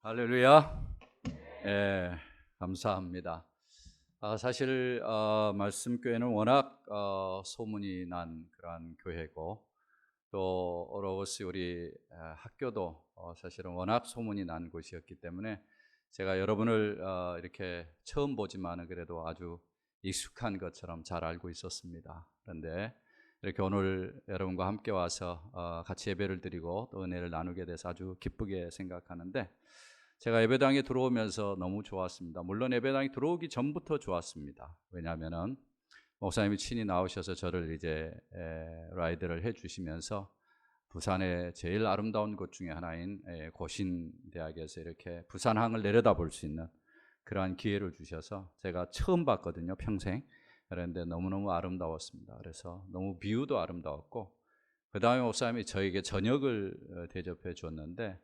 할렐루야. 감사합니다. 사실 말씀교회는 워낙 소문이 난 그러한 교회고, 또 로고스 우리 학교도 사실은 워낙 소문이 난 곳이었기 때문에 제가 여러분을 이렇게 처음 보지만은 그래도 아주 익숙한 것처럼 잘 알고 있었습니다. 그런데 이렇게 오늘 여러분과 함께 와서 같이 예배를 드리고 또 은혜를 나누게 돼서 아주 기쁘게 생각하는데, 제가 예배당에 들어오면서 너무 좋았습니다. 물론 예배당에 들어오기 전부터 좋았습니다. 왜냐하면은 목사님이 친히 나오셔서 저를 이제 라이드를 해주시면서 부산의 제일 아름다운 곳 중에 하나인 고신대학에서 이렇게 부산항을 내려다볼 수 있는 그러한 기회를 주셔서 제가 처음 봤거든요, 평생. 그런데 너무너무 아름다웠습니다. 그래서 너무 뷰도 아름다웠고, 그 다음에 목사님이 저에게 저녁을 대접해 줬는데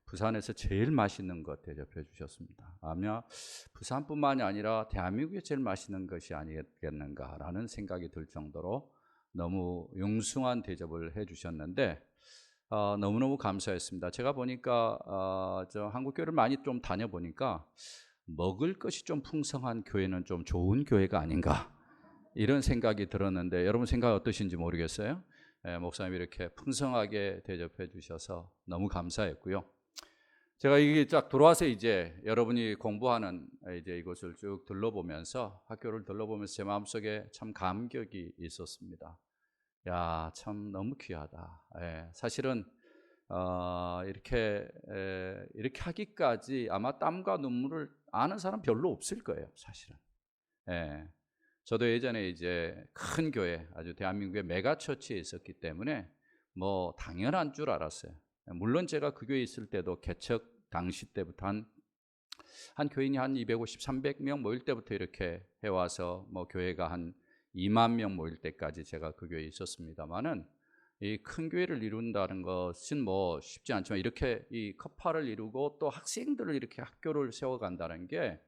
부산에서 제일 맛있는 것 대접해 주셨습니다. 아마 부산뿐만이 아니라 대한민국에 제일 맛있는 것이 아니겠는가라는 생각이 들 정도로 너무 융숭한 대접을 해 주셨는데 너무너무 감사했습니다. 제가 보니까 저 한국교회를 많이 좀 다녀보니까 먹을 것이 좀 풍성한 교회는 좀 좋은 교회가 아닌가, 이런 생각이 들었는데 여러분 생각 어떠신지 모르겠어요. 목사님이 이렇게 풍성하게 대접해 주셔서 너무 감사했고요. 제가 이게 쫙 들어와서 이제 여러분이 공부하는 이제 이곳을 쭉 둘러보면서, 학교를 둘러보면서 제 마음속에 참 감격이 있었습니다. 야, 참 너무 귀하다. 사실은 이렇게 하기까지 아마 땀과 눈물을 아는 사람 별로 없을 거예요, 사실은. 저도 예전에 이제 큰 교회, 아주 대한민국의 메가처치에 있었기 때문에 뭐 당연한 줄 알았어요. 물론 제가 그 교회에 있을 때도 개척 당시 때부터 한 교인이 한 250, 300명 모일 때부터 이렇게 해와서 뭐 교회가 한 2만 명 모일 때까지 제가 그 교회에 있었습니다만은, 이 큰 교회를 이룬다는 것은 뭐 쉽지 않지만 이렇게 이 커파를 이루고 또 학생들을 이렇게 학교를 세워간다는 게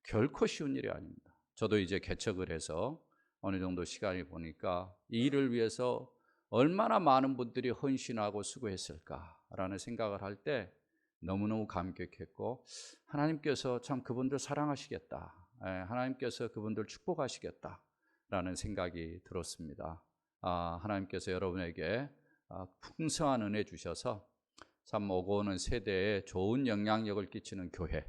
결코 쉬운 일이 아닙니다. 저도 이제 개척을 해서 어느 정도 시간이 보니까 이 일을 위해서 얼마나 많은 분들이 헌신하고 수고했을까라는 생각을 할 때 너무너무 감격했고, 하나님께서 참 그분들 사랑하시겠다, 하나님께서 그분들 축복하시겠다라는 생각이 들었습니다. 하나님께서 여러분에게 풍성한 은혜 주셔서 참 오고 오는 세대에 좋은 영향력을 끼치는 교회,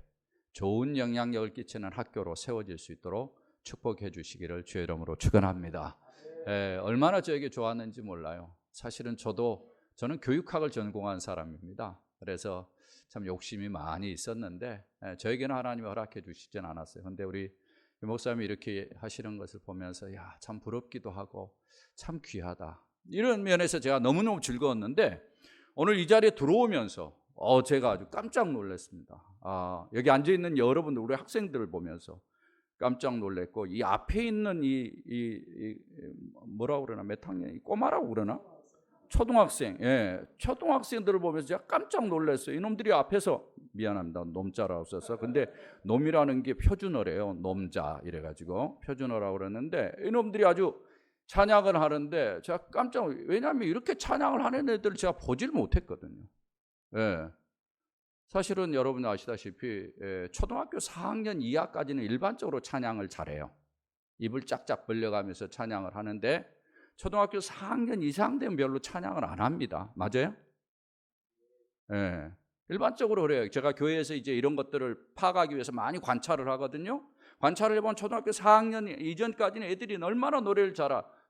좋은 영향력을 끼치는 학교로 세워질 수 있도록 축복해 주시기를 주의 이름으로 축원합니다. 얼마나 저에게 좋았는지 몰라요. 사실은 저는 교육학을 전공한 사람입니다. 그래서 참 욕심이 많이 있었는데 저에게는 하나님이 허락해 주시진 않았어요. 그런데 우리 목사님이 이렇게 하시는 것을 보면서 야, 참 부럽기도 하고 참 귀하다, 이런 면에서 제가 너무너무 즐거웠는데, 오늘 이 자리에 들어오면서 제가 아주 깜짝 놀랐습니다. 여기 앉아있는 여러분들, 우리 학생들을 보면서 깜짝 놀랐고, 이 앞에 있는 뭐라고 그러나, 몇 학년, 꼬마라고 그러나, 초등학생, 초등학생들을 보면서 제가 깜짝 놀랐어요. 이놈들이 앞에서, 미안합니다, 놈자라고 써서, 근데 놈이라는 게 표준어래요. 놈자 이래가지고 표준어라고 그랬는데, 이놈들이 아주 찬양을 하는데 제가 깜짝, 왜냐하면 이렇게 찬양을 하는 애들을 제가 보질 못했거든요. 사실은 여러분 아시다시피 초등학교 4학년 이하까지는 일반적으로 찬양을 잘해요. 입을 짝짝 벌려가면서 찬양을 하는데 초등학교 4학년 이상 되면 별로 찬양을 안 합니다. 맞아요? 일반적으로 그래요. 제가 교회에서 이제 이런 것들을 파악하기 위해서 많이 관찰을 하거든요. 관찰을 해보면 초등학교 4학년 이전까지는 애들이 얼마나 노래를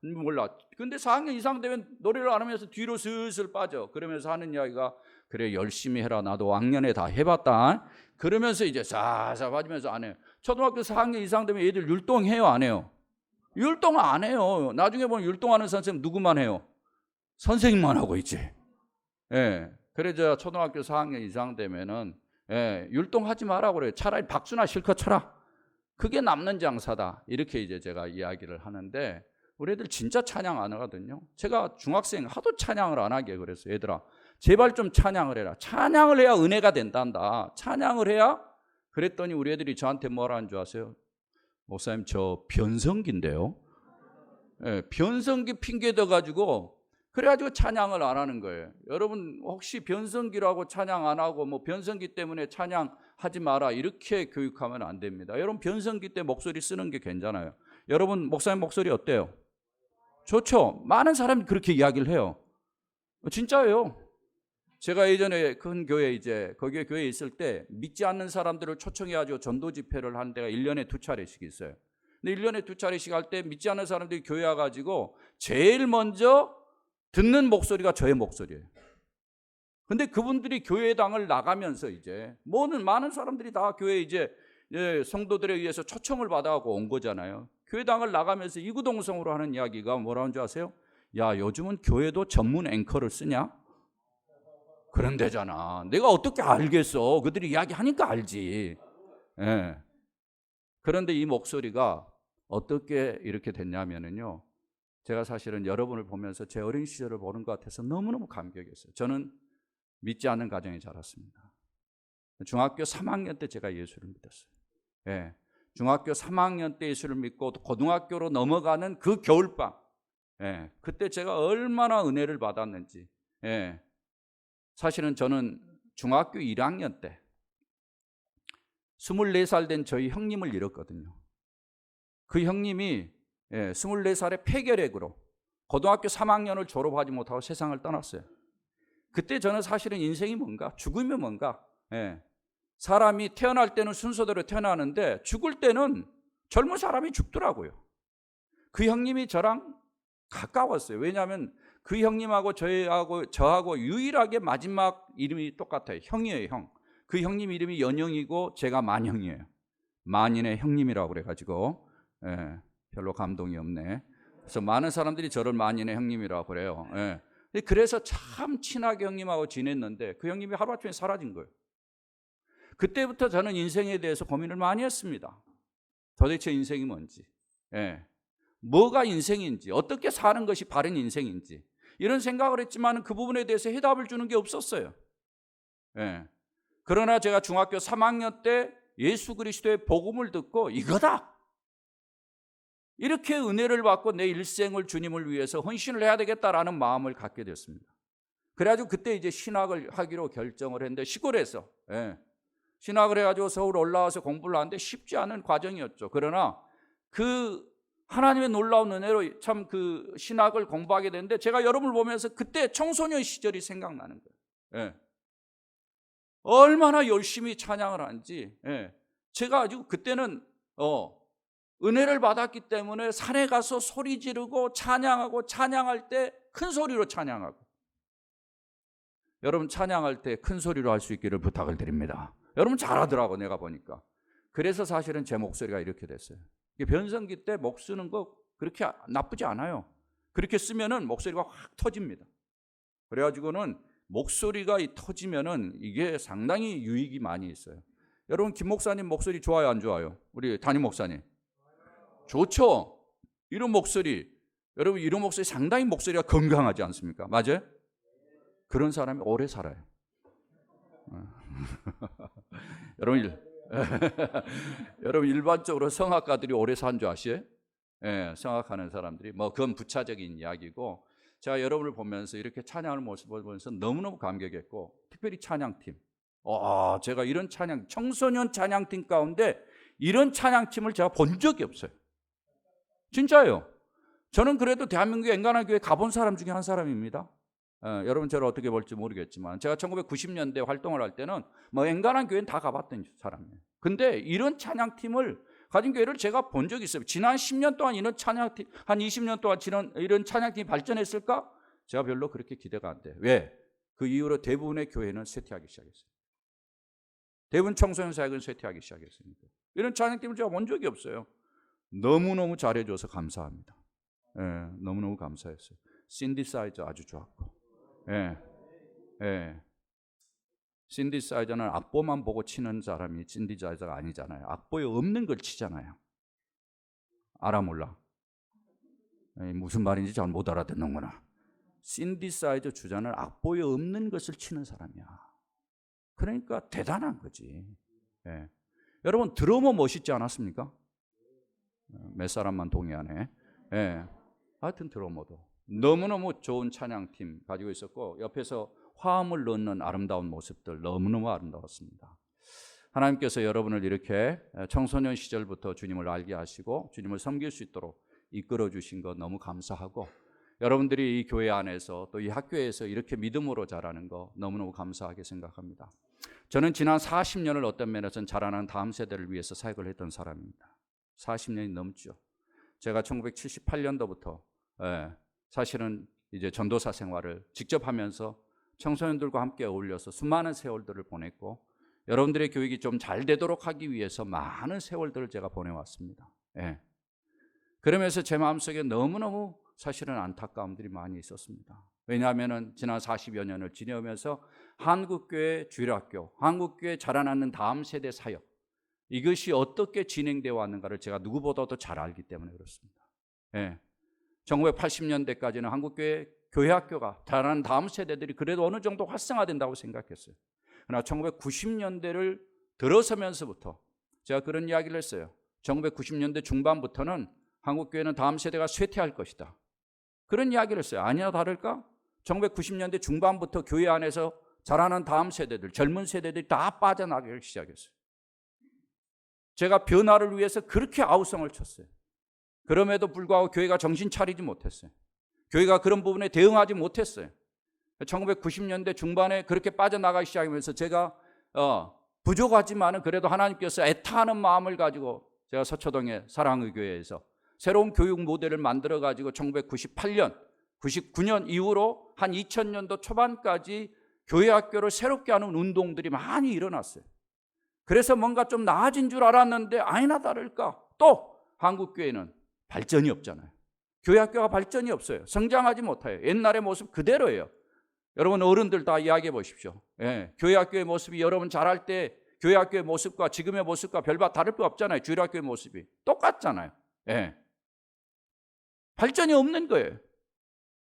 몰라. 근데 4학년 이상 되면 노래를 안 하면서 뒤로 슬슬 빠져. 그러면서 하는 이야기가, 그래 열심히 해라, 나도 왕년에 다 해봤다. 그러면서 이제 사사 빠지면서 안 해요. 초등학교 4학년 이상 되면 애들 율동해요, 안 해요? 율동 안 해요. 나중에 보면 율동하는 선생님 누구만 해요? 선생님만 하고 있지. 그래서 초등학교 4학년 이상 되면은 율동하지 마라 그래요. 차라리 박수나 실컷 쳐라. 그게 남는 장사다. 이렇게 이제 제가 이야기를 하는데, 우리 애들 진짜 찬양 안 하거든요. 제가 중학생 하도 찬양을 안 하게 그랬어요. 얘들아, 제발 좀 찬양을 해라. 찬양을 해야 은혜가 된단다. 찬양을 해야. 그랬더니 우리 애들이 저한테 뭐라는 줄 아세요? 목사님, 저 변성기인데요. 변성기 핑계 대 가지고 그래가지고 찬양을 안 하는 거예요. 여러분 혹시 변성기라고 찬양 안 하고 뭐 변성기 때문에 찬양하지 마라 이렇게 교육하면 안 됩니다. 여러분 변성기 때 목소리 쓰는 게 괜찮아요. 여러분 목사님 목소리 어때요? 좋죠. 많은 사람이 그렇게 이야기를 해요. 진짜예요. 제가 예전에 큰 교회 거기에 교회에 있을 때 믿지 않는 사람들을 초청해가지고 전도 집회를 한 데가 1년에 2차례씩 있어요. 근데 1년에 2차례씩 할 때 믿지 않는 사람들이 교회 와가지고 제일 먼저 듣는 목소리가 저의 목소리예요. 근데 그분들이 교회당을 나가면서 많은 사람들이 다 교회 성도들에 의해서 초청을 받아갖고 온 거잖아요. 교회당을 나가면서 이구동성으로 하는 이야기가 뭐라는 줄 아세요? 야, 요즘은 교회도 전문 앵커를 쓰냐? 그런 데잖아. 내가 어떻게 알겠어? 그들이 이야기하니까 알지. 예. 그런데 이 목소리가 어떻게 이렇게 됐냐면요. 제가 사실은 여러분을 보면서 제 어린 시절을 보는 것 같아서 너무너무 감격했어요. 저는 믿지 않는 가정에 자랐습니다. 중학교 3학년 때 제가 예수를 믿었어요. 예. 중학교 3학년 때 예수를 믿고 고등학교로 넘어가는 그 겨울밤. 예. 그때 제가 얼마나 은혜를 받았는지. 예. 사실은 저는 중학교 1학년 때 24살 된 저희 형님을 잃었거든요. 그 형님이 24살의 폐결핵으로 고등학교 3학년을 졸업하지 못하고 세상을 떠났어요. 그때 저는 사실은 인생이 뭔가, 죽음이 뭔가, 사람이 태어날 때는 순서대로 태어나는데 죽을 때는 젊은 사람이 죽더라고요. 그 형님이 저랑 가까웠어요. 왜냐하면 그 형님하고 저하고 유일하게 마지막 이름이 똑같아요. 형이에요, 형. 그 형님 이름이 연형이고 제가 만형이에요. 만인의 형님이라고 그래가지고 별로 감동이 없네. 그래서 많은 사람들이 저를 만인의 형님이라고 그래요. 그래서 참 친하게 형님하고 지냈는데 그 형님이 하루아침에 사라진 거예요. 그때부터 저는 인생에 대해서 고민을 많이 했습니다. 도대체 인생이 뭔지, 뭐가 인생인지, 어떻게 사는 것이 바른 인생인지 이런 생각을 했지만 그 부분에 대해서 해답을 주는 게 없었어요. 그러나 제가 중학교 3학년 때 예수 그리스도의 복음을 듣고 이거다! 이렇게 은혜를 받고 내 일생을 주님을 위해서 헌신을 해야 되겠다라는 마음을 갖게 됐습니다. 그래가지고 그때 신학을 하기로 결정을 했는데 시골에서 신학을 해가지고 서울 올라와서 공부를 하는데 쉽지 않은 과정이었죠. 그러나 그 하나님의 놀라운 은혜로 참 그 신학을 공부하게 됐는데 제가 여러분을 보면서 그때 청소년 시절이 생각나는 거예요. 얼마나 열심히 찬양을 하는지. 제가 아주 그때는 은혜를 받았기 때문에 산에 가서 소리 지르고 찬양하고 찬양할 때 큰 소리로 찬양하고. 여러분 찬양할 때 큰 소리로 할 수 있기를 부탁을 드립니다. 여러분 잘하더라고 내가 보니까. 그래서 사실은 제 목소리가 이렇게 됐어요. 변성기 때 목 쓰는 거 그렇게 나쁘지 않아요. 그렇게 쓰면은 목소리가 확 터집니다. 그래가지고는 목소리가 터지면은 이게 상당히 유익이 많이 있어요. 여러분 김 목사님 목소리 좋아요, 안 좋아요? 우리 담임 목사님 좋죠. 이런 목소리, 여러분 이런 목소리 상당히 목소리가 건강하지 않습니까? 맞아요? 그런 사람이 오래 살아요. 여러분 일반적으로 성악가들이 오래 산 줄 아시죠? 성악하는 사람들이 그건 부차적인 이야기고, 제가 여러분을 보면서 이렇게 찬양하는 모습을 보면서 너무너무 감격했고, 특별히 찬양팀, 제가 이런 청소년 찬양팀 가운데 이런 찬양팀을 제가 본 적이 없어요. 진짜요. 저는 그래도 대한민국의 엔간한 교회 가본 사람 중에 한 사람입니다. 여러분 저를 어떻게 볼지 모르겠지만 제가 1990년대 활동을 할 때는 엔간한 교회는 다 가봤던 사람이에요. 근데 이런 찬양팀을 가진 교회를 제가 본 적이 있어요. 지난 10년 동안 이런 찬양팀, 한 20년 동안 이런 찬양팀이 발전했을까? 제가 별로 그렇게 기대가 안 돼요. 왜? 그 이후로 대부분의 교회는 쇠퇴하기 시작했어요. 대부분 청소년 사역은 쇠퇴하기 시작했습니다. 이런 찬양팀을 제가 본 적이 없어요. 너무너무 잘해줘서 감사합니다. 너무너무 감사했어요. 신디사이저 아주 좋았고, 신디사이저는 악보만 보고 치는 사람이 신디사이저가 아니잖아요. 악보에 없는 걸 치잖아요. 알아 몰라? 무슨 말인지 잘 못 알아듣는구나. 신디사이저 주자는 악보에 없는 것을 치는 사람이야. 그러니까 대단한 거지. 여러분 드러머 멋있지 않았습니까? 몇 사람만 동의하네. 하여튼 드러머도 너무너무 좋은 찬양팀 가지고 있었고 옆에서 화음을 넣는 아름다운 모습들 너무너무 아름다웠습니다. 하나님께서 여러분을 이렇게 청소년 시절부터 주님을 알게 하시고 주님을 섬길 수 있도록 이끌어 주신 것 너무 감사하고, 여러분들이 이 교회 안에서 또 이 학교에서 이렇게 믿음으로 자라는 거 너무너무 감사하게 생각합니다. 저는 지난 40년을 어떤 면에서는 자라나는 다음 세대를 위해서 사역을 했던 사람입니다. 40년이 넘죠. 제가 1978년도부터 사실은 이제 전도사 생활을 직접 하면서 청소년들과 함께 어울려서 수많은 세월들을 보냈고, 여러분들의 교육이 좀 잘 되도록 하기 위해서 많은 세월들을 제가 보내왔습니다. 그러면서 제 마음속에 너무너무 사실은 안타까움들이 많이 있었습니다. 왜냐하면 지난 40여 년을 지내면서 한국교회 주일학교, 한국교회 자라나는 다음 세대 사역, 이것이 어떻게 진행되어 왔는가를 제가 누구보다도 잘 알기 때문에 그렇습니다. 1980년대까지는 한국교회 교회학교가 자라는 다음 세대들이 그래도 어느 정도 활성화된다고 생각했어요. 그러나 1990년대를 들어서면서부터 제가 그런 이야기를 했어요. 1990년대 중반부터는 한국교회는 다음 세대가 쇠퇴할 것이다, 그런 이야기를 했어요. 아니나 다를까 1990년대 중반부터 교회 안에서 자라는 다음 세대들, 젊은 세대들이 다 빠져나가기 시작했어요. 제가 변화를 위해서 그렇게 아우성을 쳤어요. 그럼에도 불구하고 교회가 정신 차리지 못했어요. 교회가 그런 부분에 대응하지 못했어요. 1990년대 중반에 그렇게 빠져나가기 시작하면서 제가 부족하지만은 그래도 하나님께서 애타하는 마음을 가지고 제가 서초동의 사랑의 교회에서 새로운 교육 모델을 만들어 가지고 1998년, 99년 이후로 한 2000년도 초반까지 교회 학교를 새롭게 하는 운동들이 많이 일어났어요. 그래서 뭔가 좀 나아진 줄 알았는데 아니나 다를까 또 한국교회는 발전이 없잖아요. 교회 학교가 발전이 없어요. 성장하지 못해요. 옛날의 모습 그대로예요. 여러분 어른들 다 이야기해 보십시오. 교회 학교의 모습이 여러분 자랄 때 교회 학교의 모습과 지금의 모습과 별반 다를 거 없잖아요. 주일학교의 모습이 똑같잖아요. 발전이 없는 거예요.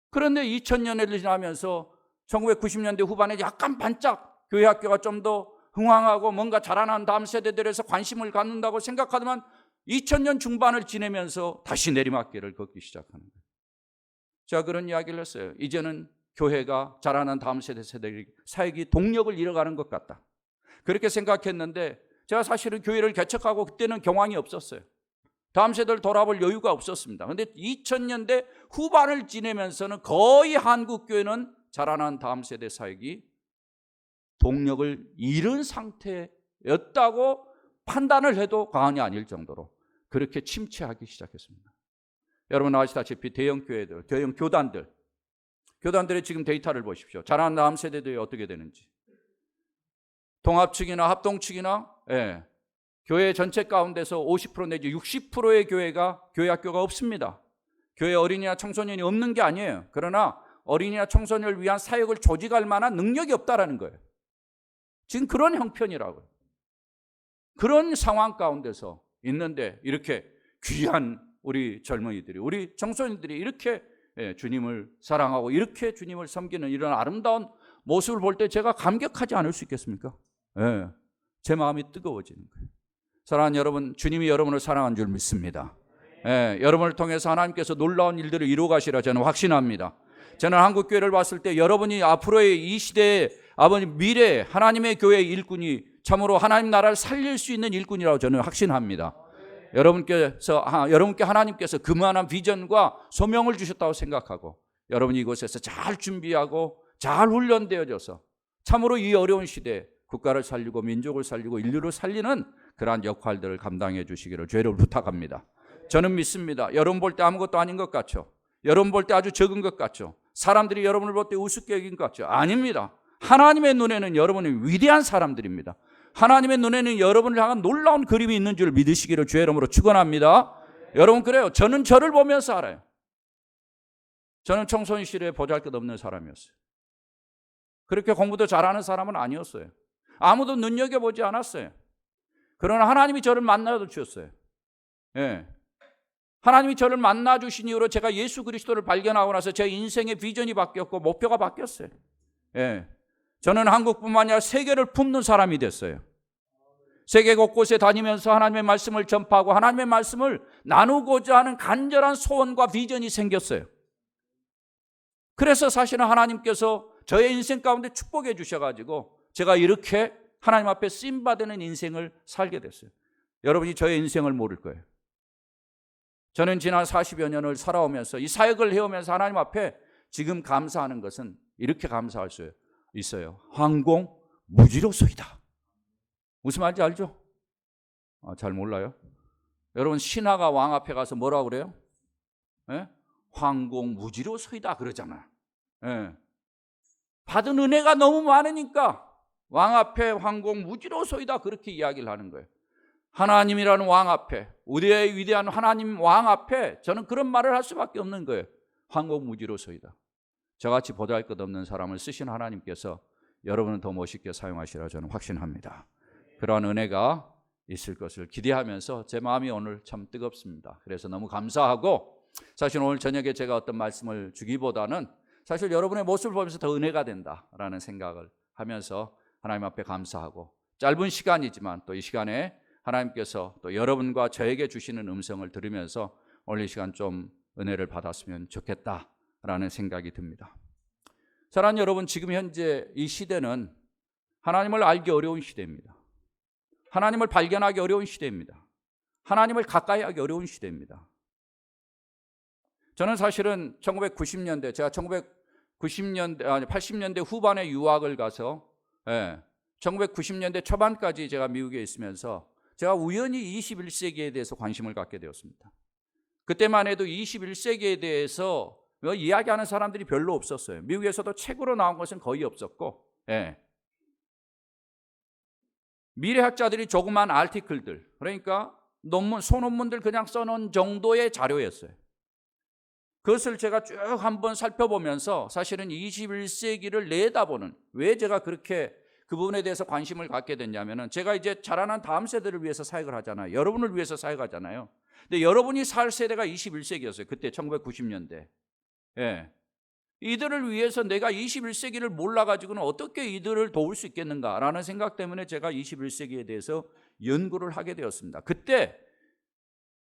그런데 2000년을 지나면서 1990년대 후반에 약간 반짝 교회 학교가 좀 더 흥황하고 뭔가 자라난 다음 세대들에서 관심을 갖는다고 생각하더만 2000년 중반을 지내면서 다시 내리막길을 걷기 시작하는 거예요. 제가 그런 이야기를 했어요. 이제는 교회가 자라난 다음 세대들이 사역이 동력을 잃어가는 것 같다, 그렇게 생각했는데 제가 사실은 교회를 개척하고 그때는 경황이 없었어요. 다음 세대를 돌아볼 여유가 없었습니다. 그런데 2000년대 후반을 지내면서는 거의 한국교회는 자라난 다음 세대 사역이 동력을 잃은 상태였다고 판단을 해도 과언이 아닐 정도로 그렇게 침체하기 시작했습니다. 여러분 아시다시피 대형 교회들, 대형 교단들의 지금 데이터를 보십시오. 자라난 다음 세대들이 어떻게 되는지. 통합 측이나 합동 측이나 교회 전체 가운데서 50% 내지 60%의 교회가 교회 학교가 없습니다. 교회 어린이나 청소년이 없는 게 아니에요. 그러나 어린이나 청소년을 위한 사역을 조직할 만한 능력이 없다라는 거예요. 지금 그런 형편이라고요. 그런 상황 가운데서 있는데 이렇게 귀한 우리 젊은이들이, 우리 청소년들이 이렇게 주님을 사랑하고 이렇게 주님을 섬기는 이런 아름다운 모습을 볼 때 제가 감격하지 않을 수 있겠습니까? 제 마음이 뜨거워지는 거예요. 사랑하는 여러분, 주님이 여러분을 사랑한 줄 믿습니다. 여러분을 통해서 하나님께서 놀라운 일들을 이루어 가시라 저는 확신합니다. 저는 한국교회를 봤을 때 여러분이 앞으로의 이 시대의 아버님 미래 하나님의 교회의 일꾼이 참으로 하나님 나라를 살릴 수 있는 일꾼이라고 저는 확신합니다. 여러분께 하나님께서 그만한 비전과 소명을 주셨다고 생각하고 여러분이 이곳에서 잘 준비하고 잘 훈련되어져서 참으로 이 어려운 시대에 국가를 살리고 민족을 살리고 인류를 살리는 그러한 역할들을 감당해 주시기를 주의를 부탁합니다. 저는 믿습니다. 여러분 볼 때 아무것도 아닌 것 같죠? 여러분 볼 때 아주 적은 것 같죠? 사람들이 여러분을 볼 때 우습게 여긴 것 같죠? 아닙니다. 하나님의 눈에는 여러분이 위대한 사람들입니다. 하나님의 눈에는 여러분을 향한 놀라운 그림이 있는 줄 믿으시기를 주의 이름으로 축원합니다. 여러분 그래요. 저는 저를 보면서 알아요. 저는 청소년 시절에 보잘것없는 사람이었어요. 그렇게 공부도 잘하는 사람은 아니었어요. 아무도 눈여겨보지 않았어요. 그러나 하나님이 저를 만나줘 주셨어요. 하나님이 저를 만나 주신 이후로 제가 예수 그리스도를 발견하고 나서 제 인생의 비전이 바뀌었고 목표가 바뀌었어요. 저는 한국뿐만 아니라 세계를 품는 사람이 됐어요. 세계 곳곳에 다니면서 하나님의 말씀을 전파하고 하나님의 말씀을 나누고자 하는 간절한 소원과 비전이 생겼어요. 그래서 사실은 하나님께서 저의 인생 가운데 축복해 주셔가지고 제가 이렇게 하나님 앞에 쓰임받는 인생을 살게 됐어요. 여러분이 저의 인생을 모를 거예요. 저는 지난 40여 년을 살아오면서 이 사역을 해오면서 하나님 앞에 지금 감사하는 것은 이렇게 감사할 수 있어요. 황공무지로소이다. 무슨 말인지 알죠? 잘 몰라요? 여러분, 신하가 왕 앞에 가서 뭐라고 그래요? 예? 황공무지로소이다 그러잖아. 예. 받은 은혜가 너무 많으니까 왕 앞에 황공무지로소이다 그렇게 이야기를 하는 거예요. 하나님이라는 왕 앞에, 우리의 위대한 하나님 왕 앞에 저는 그런 말을 할 수밖에 없는 거예요. 황공무지로소이다. 저같이 보잘것없는 사람을 쓰신 하나님께서 여러분은 더 멋있게 사용하시라 저는 확신합니다. 그러한 은혜가 있을 것을 기대하면서 제 마음이 오늘 참 뜨겁습니다. 그래서 너무 감사하고, 사실 오늘 저녁에 제가 어떤 말씀을 주기보다는 사실 여러분의 모습을 보면서 더 은혜가 된다라는 생각을 하면서 하나님 앞에 감사하고, 짧은 시간이지만 또 이 시간에 하나님께서 또 여러분과 저에게 주시는 음성을 들으면서 오늘 이 시간 좀 은혜를 받았으면 좋겠다라는 생각이 듭니다. 사랑하는 여러분, 지금 현재 이 시대는 하나님을 알기 어려운 시대입니다. 하나님을 발견하기 어려운 시대입니다. 하나님을 가까이 하기 어려운 시대입니다. 저는 사실은 1990년대, 제가 80년대 후반에 유학을 가서 1990년대 초반까지 제가 미국에 있으면서 제가 우연히 21세기에 대해서 관심을 갖게 되었습니다. 그때만 해도 21세기에 대해서 이야기하는 사람들이 별로 없었어요. 미국에서도 책으로 나온 것은 거의 없었고, 미래학자들이 조그만 아티클들, 그러니까 논문, 소논문들 그냥 써놓은 정도의 자료였어요. 그것을 제가 쭉 한번 살펴보면서 사실은 21세기를 내다보는, 왜 제가 그렇게 그 부분에 대해서 관심을 갖게 됐냐면은, 제가 이제 자라난 다음 세대를 위해서 사역을 하잖아요. 여러분을 위해서 사역하잖아요. 근데 여러분이 살 세대가 21세기였어요. 그때 1990년대. 이들을 위해서 내가 21세기를 몰라가지고는 어떻게 이들을 도울 수 있겠는가라는 생각 때문에 제가 21세기에 대해서 연구를 하게 되었습니다. 그때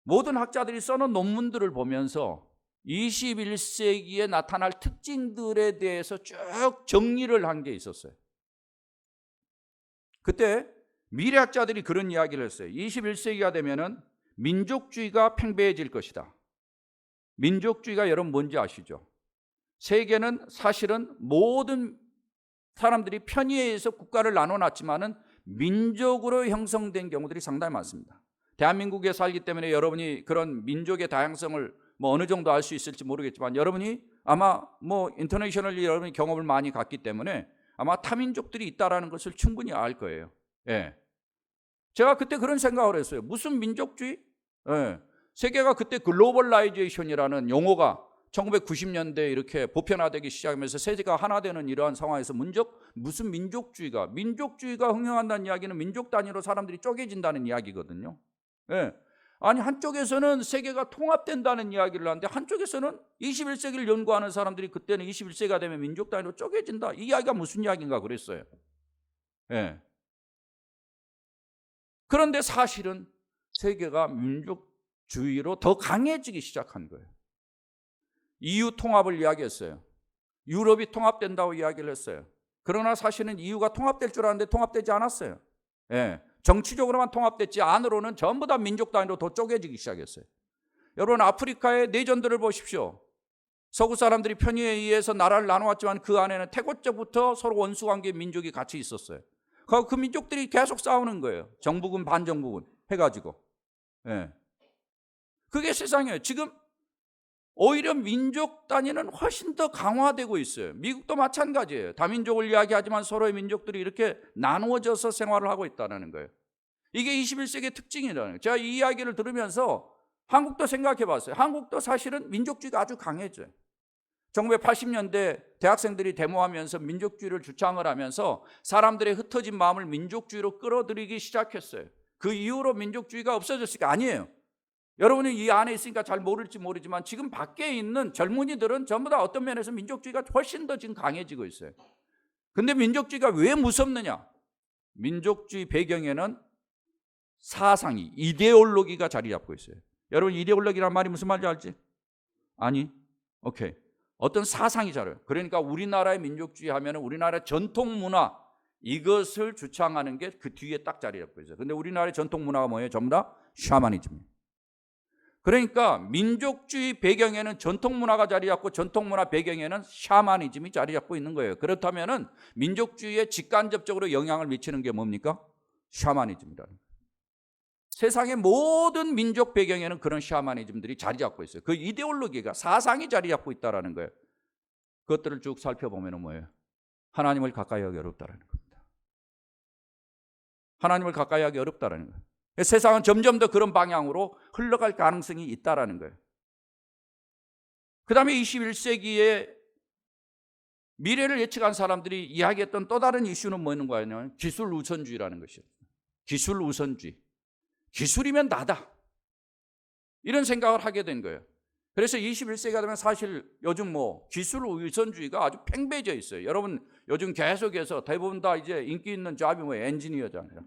모든 학자들이 써놓은 논문들을 보면서 21세기에 나타날 특징들에 대해서 쭉 정리를 한 게 있었어요. 그때 미래학자들이 그런 이야기를 했어요. 21세기가 되면은 민족주의가 팽배해질 것이다. 민족주의가 여러분 뭔지 아시죠? 세계는 사실은 모든 사람들이 편의에 의해서 국가를 나눠놨지만은 민족으로 형성된 경우들이 상당히 많습니다. 대한민국에 살기 때문에 여러분이 그런 민족의 다양성을 어느 정도 알 수 있을지 모르겠지만, 여러분이 아마 인터내셔널리 여러분이 경험을 많이 갖기 때문에 아마 타민족들이 있다라는 것을 충분히 알 거예요. 제가 그때 그런 생각을 했어요. 무슨 민족주의? 세계가 그때 글로벌라이제이션이라는 용어가 1990년대에 이렇게 보편화되기 시작하면서 세계가 하나 되는 이러한 상황에서 무슨 민족주의가 흥행한다는 이야기는 민족 단위로 사람들이 쪼개진다는 이야기거든요. 아니, 한쪽에서는 세계가 통합된다는 이야기를 하는데 한쪽에서는 21세기를 연구하는 사람들이 그때는 21세기가 되면 민족 단위로 쪼개진다, 이 이야기가 무슨 이야기인가 그랬어요. 그런데 사실은 세계가 민족주의로 더 강해지기 시작한 거예요. EU 통합을 이야기했어요. 유럽이 통합된다고 이야기를 했어요. 그러나 사실은 EU가 통합될 줄 알았는데 통합되지 않았어요. 정치적으로만 통합됐지 안으로는 전부 다 민족 단위로 더 쪼개지기 시작했어요. 여러분, 아프리카의 내전들을 보십시오. 서구 사람들이 편의에 의해서 나라를 나누었지만 그 안에는 태고적부터 서로 원수관계의 민족이 같이 있었어요. 그 민족들이 계속 싸우는 거예요. 정부군 반정부군 해가지고. 그게 세상이에요. 지금 오히려 민족 단위는 훨씬 더 강화되고 있어요. 미국도 마찬가지예요. 다민족을 이야기하지만 서로의 민족들이 이렇게 나누어져서 생활을 하고 있다는 거예요. 이게 21세기의 특징이라는 거예요. 제가 이 이야기를 들으면서 한국도 생각해 봤어요. 한국도 사실은 민족주의가 아주 강해져요. 1980년대 대학생들이 데모하면서 민족주의를 주창을 하면서 사람들의 흩어진 마음을 민족주의로 끌어들이기 시작했어요. 그 이후로 민족주의가 없어졌을까? 아니에요. 여러분이 이 안에 있으니까 잘 모를지 모르지만 지금 밖에 있는 젊은이들은 전부 다 어떤 면에서 민족주의가 훨씬 더 지금 강해지고 있어요. 근데 민족주의가 왜 무섭느냐? 민족주의 배경에는 사상이, 이데올로기가 자리 잡고 있어요. 여러분, 이데올로기란 말이 무슨 말인지 알지? 아니? 오케이. 어떤 사상이 자라요. 그러니까 우리나라의 민족주의 하면 우리나라의 전통 문화, 이것을 주창하는 게 그 뒤에 딱 자리 잡고 있어요. 근데 우리나라의 전통 문화가 뭐예요? 전부 다 샤머니즘이에요. 그러니까 민족주의 배경에는 전통 문화가 자리 잡고 전통 문화 배경에는 샤머니즘이 자리 잡고 있는 거예요. 그렇다면은 민족주의에 직간접적으로 영향을 미치는 게 뭡니까? 샤머니즘이라는 거예요. 세상의 모든 민족 배경에는 그런 샤머니즘들이 자리 잡고 있어요. 그 이데올로기가, 사상이 자리 잡고 있다는 거예요. 그것들을 쭉 살펴보면 뭐예요? 하나님을 가까이 하기 어렵다는 겁니다. 하나님을 가까이 하기 어렵다는 거예요. 세상은 점점 더 그런 방향으로 흘러갈 가능성이 있다는 거예요. 그 다음에 21세기에 미래를 예측한 사람들이 이야기했던 또 다른 이슈는 뭐였냐면 기술 우선주의라는 것이에요. 기술 우선주의. 기술이면 나다. 이런 생각을 하게 된 거예요. 그래서 21세기가 되면 사실 요즘 기술 우선주의가 아주 팽배해져 있어요. 여러분 요즘 계속해서 대부분 다 이제 인기 있는 잡이 엔지니어잖아요.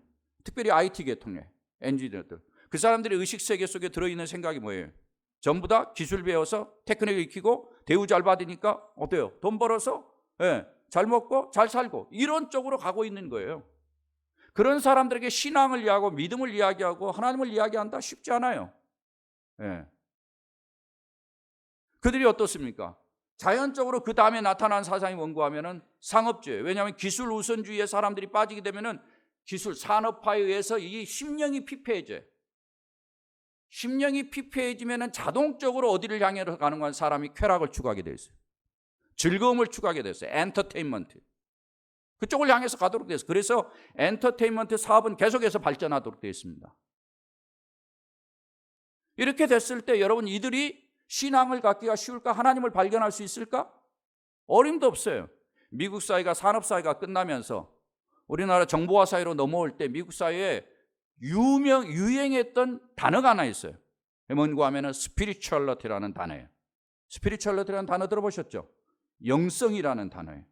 특별히 IT 계통의 엔지니어들. 그 사람들의 의식세계 속에 들어있는 생각이 뭐예요? 전부 다 기술 배워서 테크닉을 익히고 대우 잘 받으니까 어때요? 돈 벌어서 잘 먹고 잘 살고 이런 쪽으로 가고 있는 거예요. 그런 사람들에게 신앙을 이야기하고 믿음을 이야기하고 하나님을 이야기한다 쉽지 않아요. 그들이 어떻습니까? 자연적으로 그 다음에 나타난 사상이 뭔가 하면은 상업주의. 왜냐하면 기술 우선주의에 사람들이 빠지게 되면은 기술 산업화에 의해서 이 심령이 피폐해져요. 심령이 피폐해지면은 자동적으로 어디를 향해 가는 건 사람이 쾌락을 추구하게 돼 있어요. 즐거움을 추구하게 됐어요. 엔터테인먼트. 그쪽을 향해서 가도록 됐어요. 그래서 엔터테인먼트 사업은 계속해서 발전하도록 되어 있습니다. 이렇게 됐을 때 여러분 이들이 신앙을 갖기가 쉬울까? 하나님을 발견할 수 있을까? 어림도 없어요. 미국 사회가 산업사회가 끝나면서 우리나라 정보화 사회로 넘어올 때 미국 사회에 유행했던 단어가 하나 있어요. 뭔가 하면은 스피리추얼리티라는 단어예요. 스피리추얼리티라는 단어 들어보셨죠? 영성이라는 단어예요.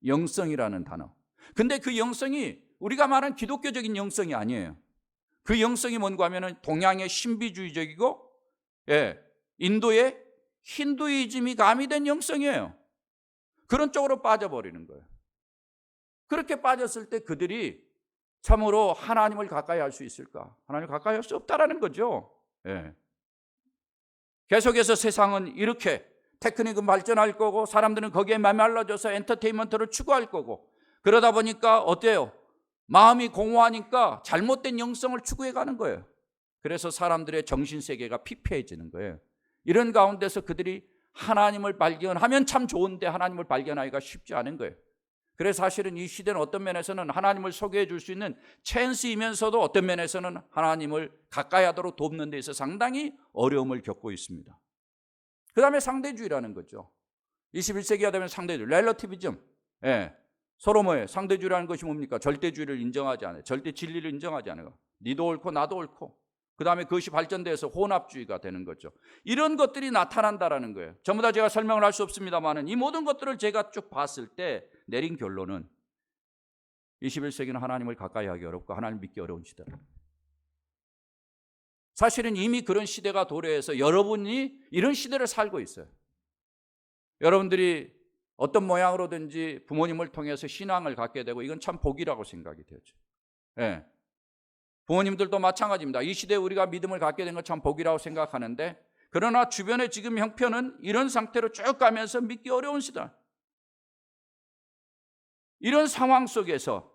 영성이라는 단어. 근데 그 영성이 우리가 말하는 기독교적인 영성이 아니에요. 그 영성이 뭔가 하면은 동양의 신비주의적이고 인도의 힌두이즘이 가미된 영성이에요. 그런 쪽으로 빠져버리는 거예요. 그렇게 빠졌을 때 그들이 참으로 하나님을 가까이 할 수 있을까? 하나님을 가까이 할 수 없다라는 거죠. 계속해서 세상은 이렇게 테크닉은 발전할 거고 사람들은 거기에 메말라져서 엔터테인먼트를 추구할 거고 그러다 보니까 어때요? 마음이 공허하니까 잘못된 영성을 추구해 가는 거예요. 그래서 사람들의 정신세계가 피폐해지는 거예요. 이런 가운데서 그들이 하나님을 발견하면 참 좋은데 하나님을 발견하기가 쉽지 않은 거예요. 그래서 사실은 이 시대는 어떤 면에서는 하나님을 소개해 줄 수 있는 찬스이면서도 어떤 면에서는 하나님을 가까이 하도록 돕는 데 있어서 상당히 어려움을 겪고 있습니다. 그 다음에 상대주의라는 거죠. 21세기가 되면 상대주의, 렐러티비즘. 서로 뭐예요? 상대주의라는 것이 뭡니까? 절대주의를 인정하지 않아요. 절대 진리를 인정하지 않아요. 니도 옳고 나도 옳고. 그 다음에 그것이 발전돼서 혼합주의가 되는 거죠. 이런 것들이 나타난다라는 거예요. 전부 다 제가 설명을 할 수 없습니다만 이 모든 것들을 제가 쭉 봤을 때 내린 결론은 21세기는 하나님을 가까이 하기 어렵고 하나님을 믿기 어려운 시대다. 사실은 이미 그런 시대가 도래해서 여러분이 이런 시대를 살고 있어요. 여러분들이 어떤 모양으로든지 부모님을 통해서 신앙을 갖게 되고 이건 참 복이라고 생각이 되죠. 부모님들도 마찬가지입니다. 이 시대에 우리가 믿음을 갖게 된 건 참 복이라고 생각하는데 그러나 주변의 지금 형편은 이런 상태로 쭉 가면서 믿기 어려운 시대. 이런 상황 속에서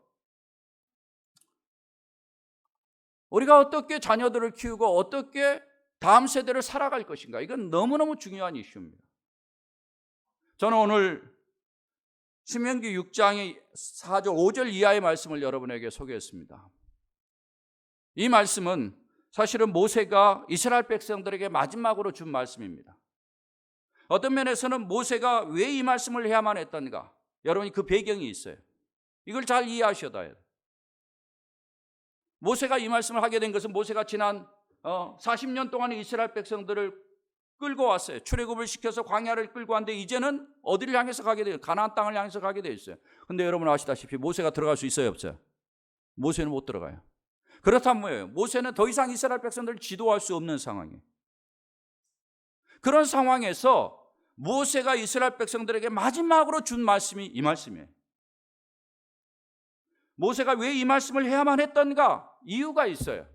우리가 어떻게 자녀들을 키우고 어떻게 다음 세대를 살아갈 것인가 이건 너무너무 중요한 이슈입니다. 저는 오늘 신명기 6장의 4절 5절 이하의 말씀을 여러분에게 소개했습니다. 이 말씀은 사실은 모세가 이스라엘 백성들에게 마지막으로 준 말씀입니다. 어떤 면에서는 모세가 왜 이 말씀을 해야만 했던가 여러분이 그 배경이 있어요. 이걸 잘 이해하셔야 돼요. 모세가 이 말씀을 하게 된 것은 모세가 지난 40년 동안 이스라엘 백성들을 끌고 왔어요. 출애굽을 시켜서 광야를 끌고 왔는데 이제는 어디를 향해서 가게 돼요? 가나안 땅을 향해서 가게 돼 있어요. 근데 여러분 아시다시피 모세가 들어갈 수 있어요, 없어요? 모세는 못 들어가요. 그렇다면 뭐예요? 모세는 더 이상 이스라엘 백성들을 지도할 수 없는 상황이에요. 그런 상황에서 모세가 이스라엘 백성들에게 마지막으로 준 말씀이 이 말씀이에요. 모세가 왜 이 말씀을 해야만 했던가? 이유가 있어요.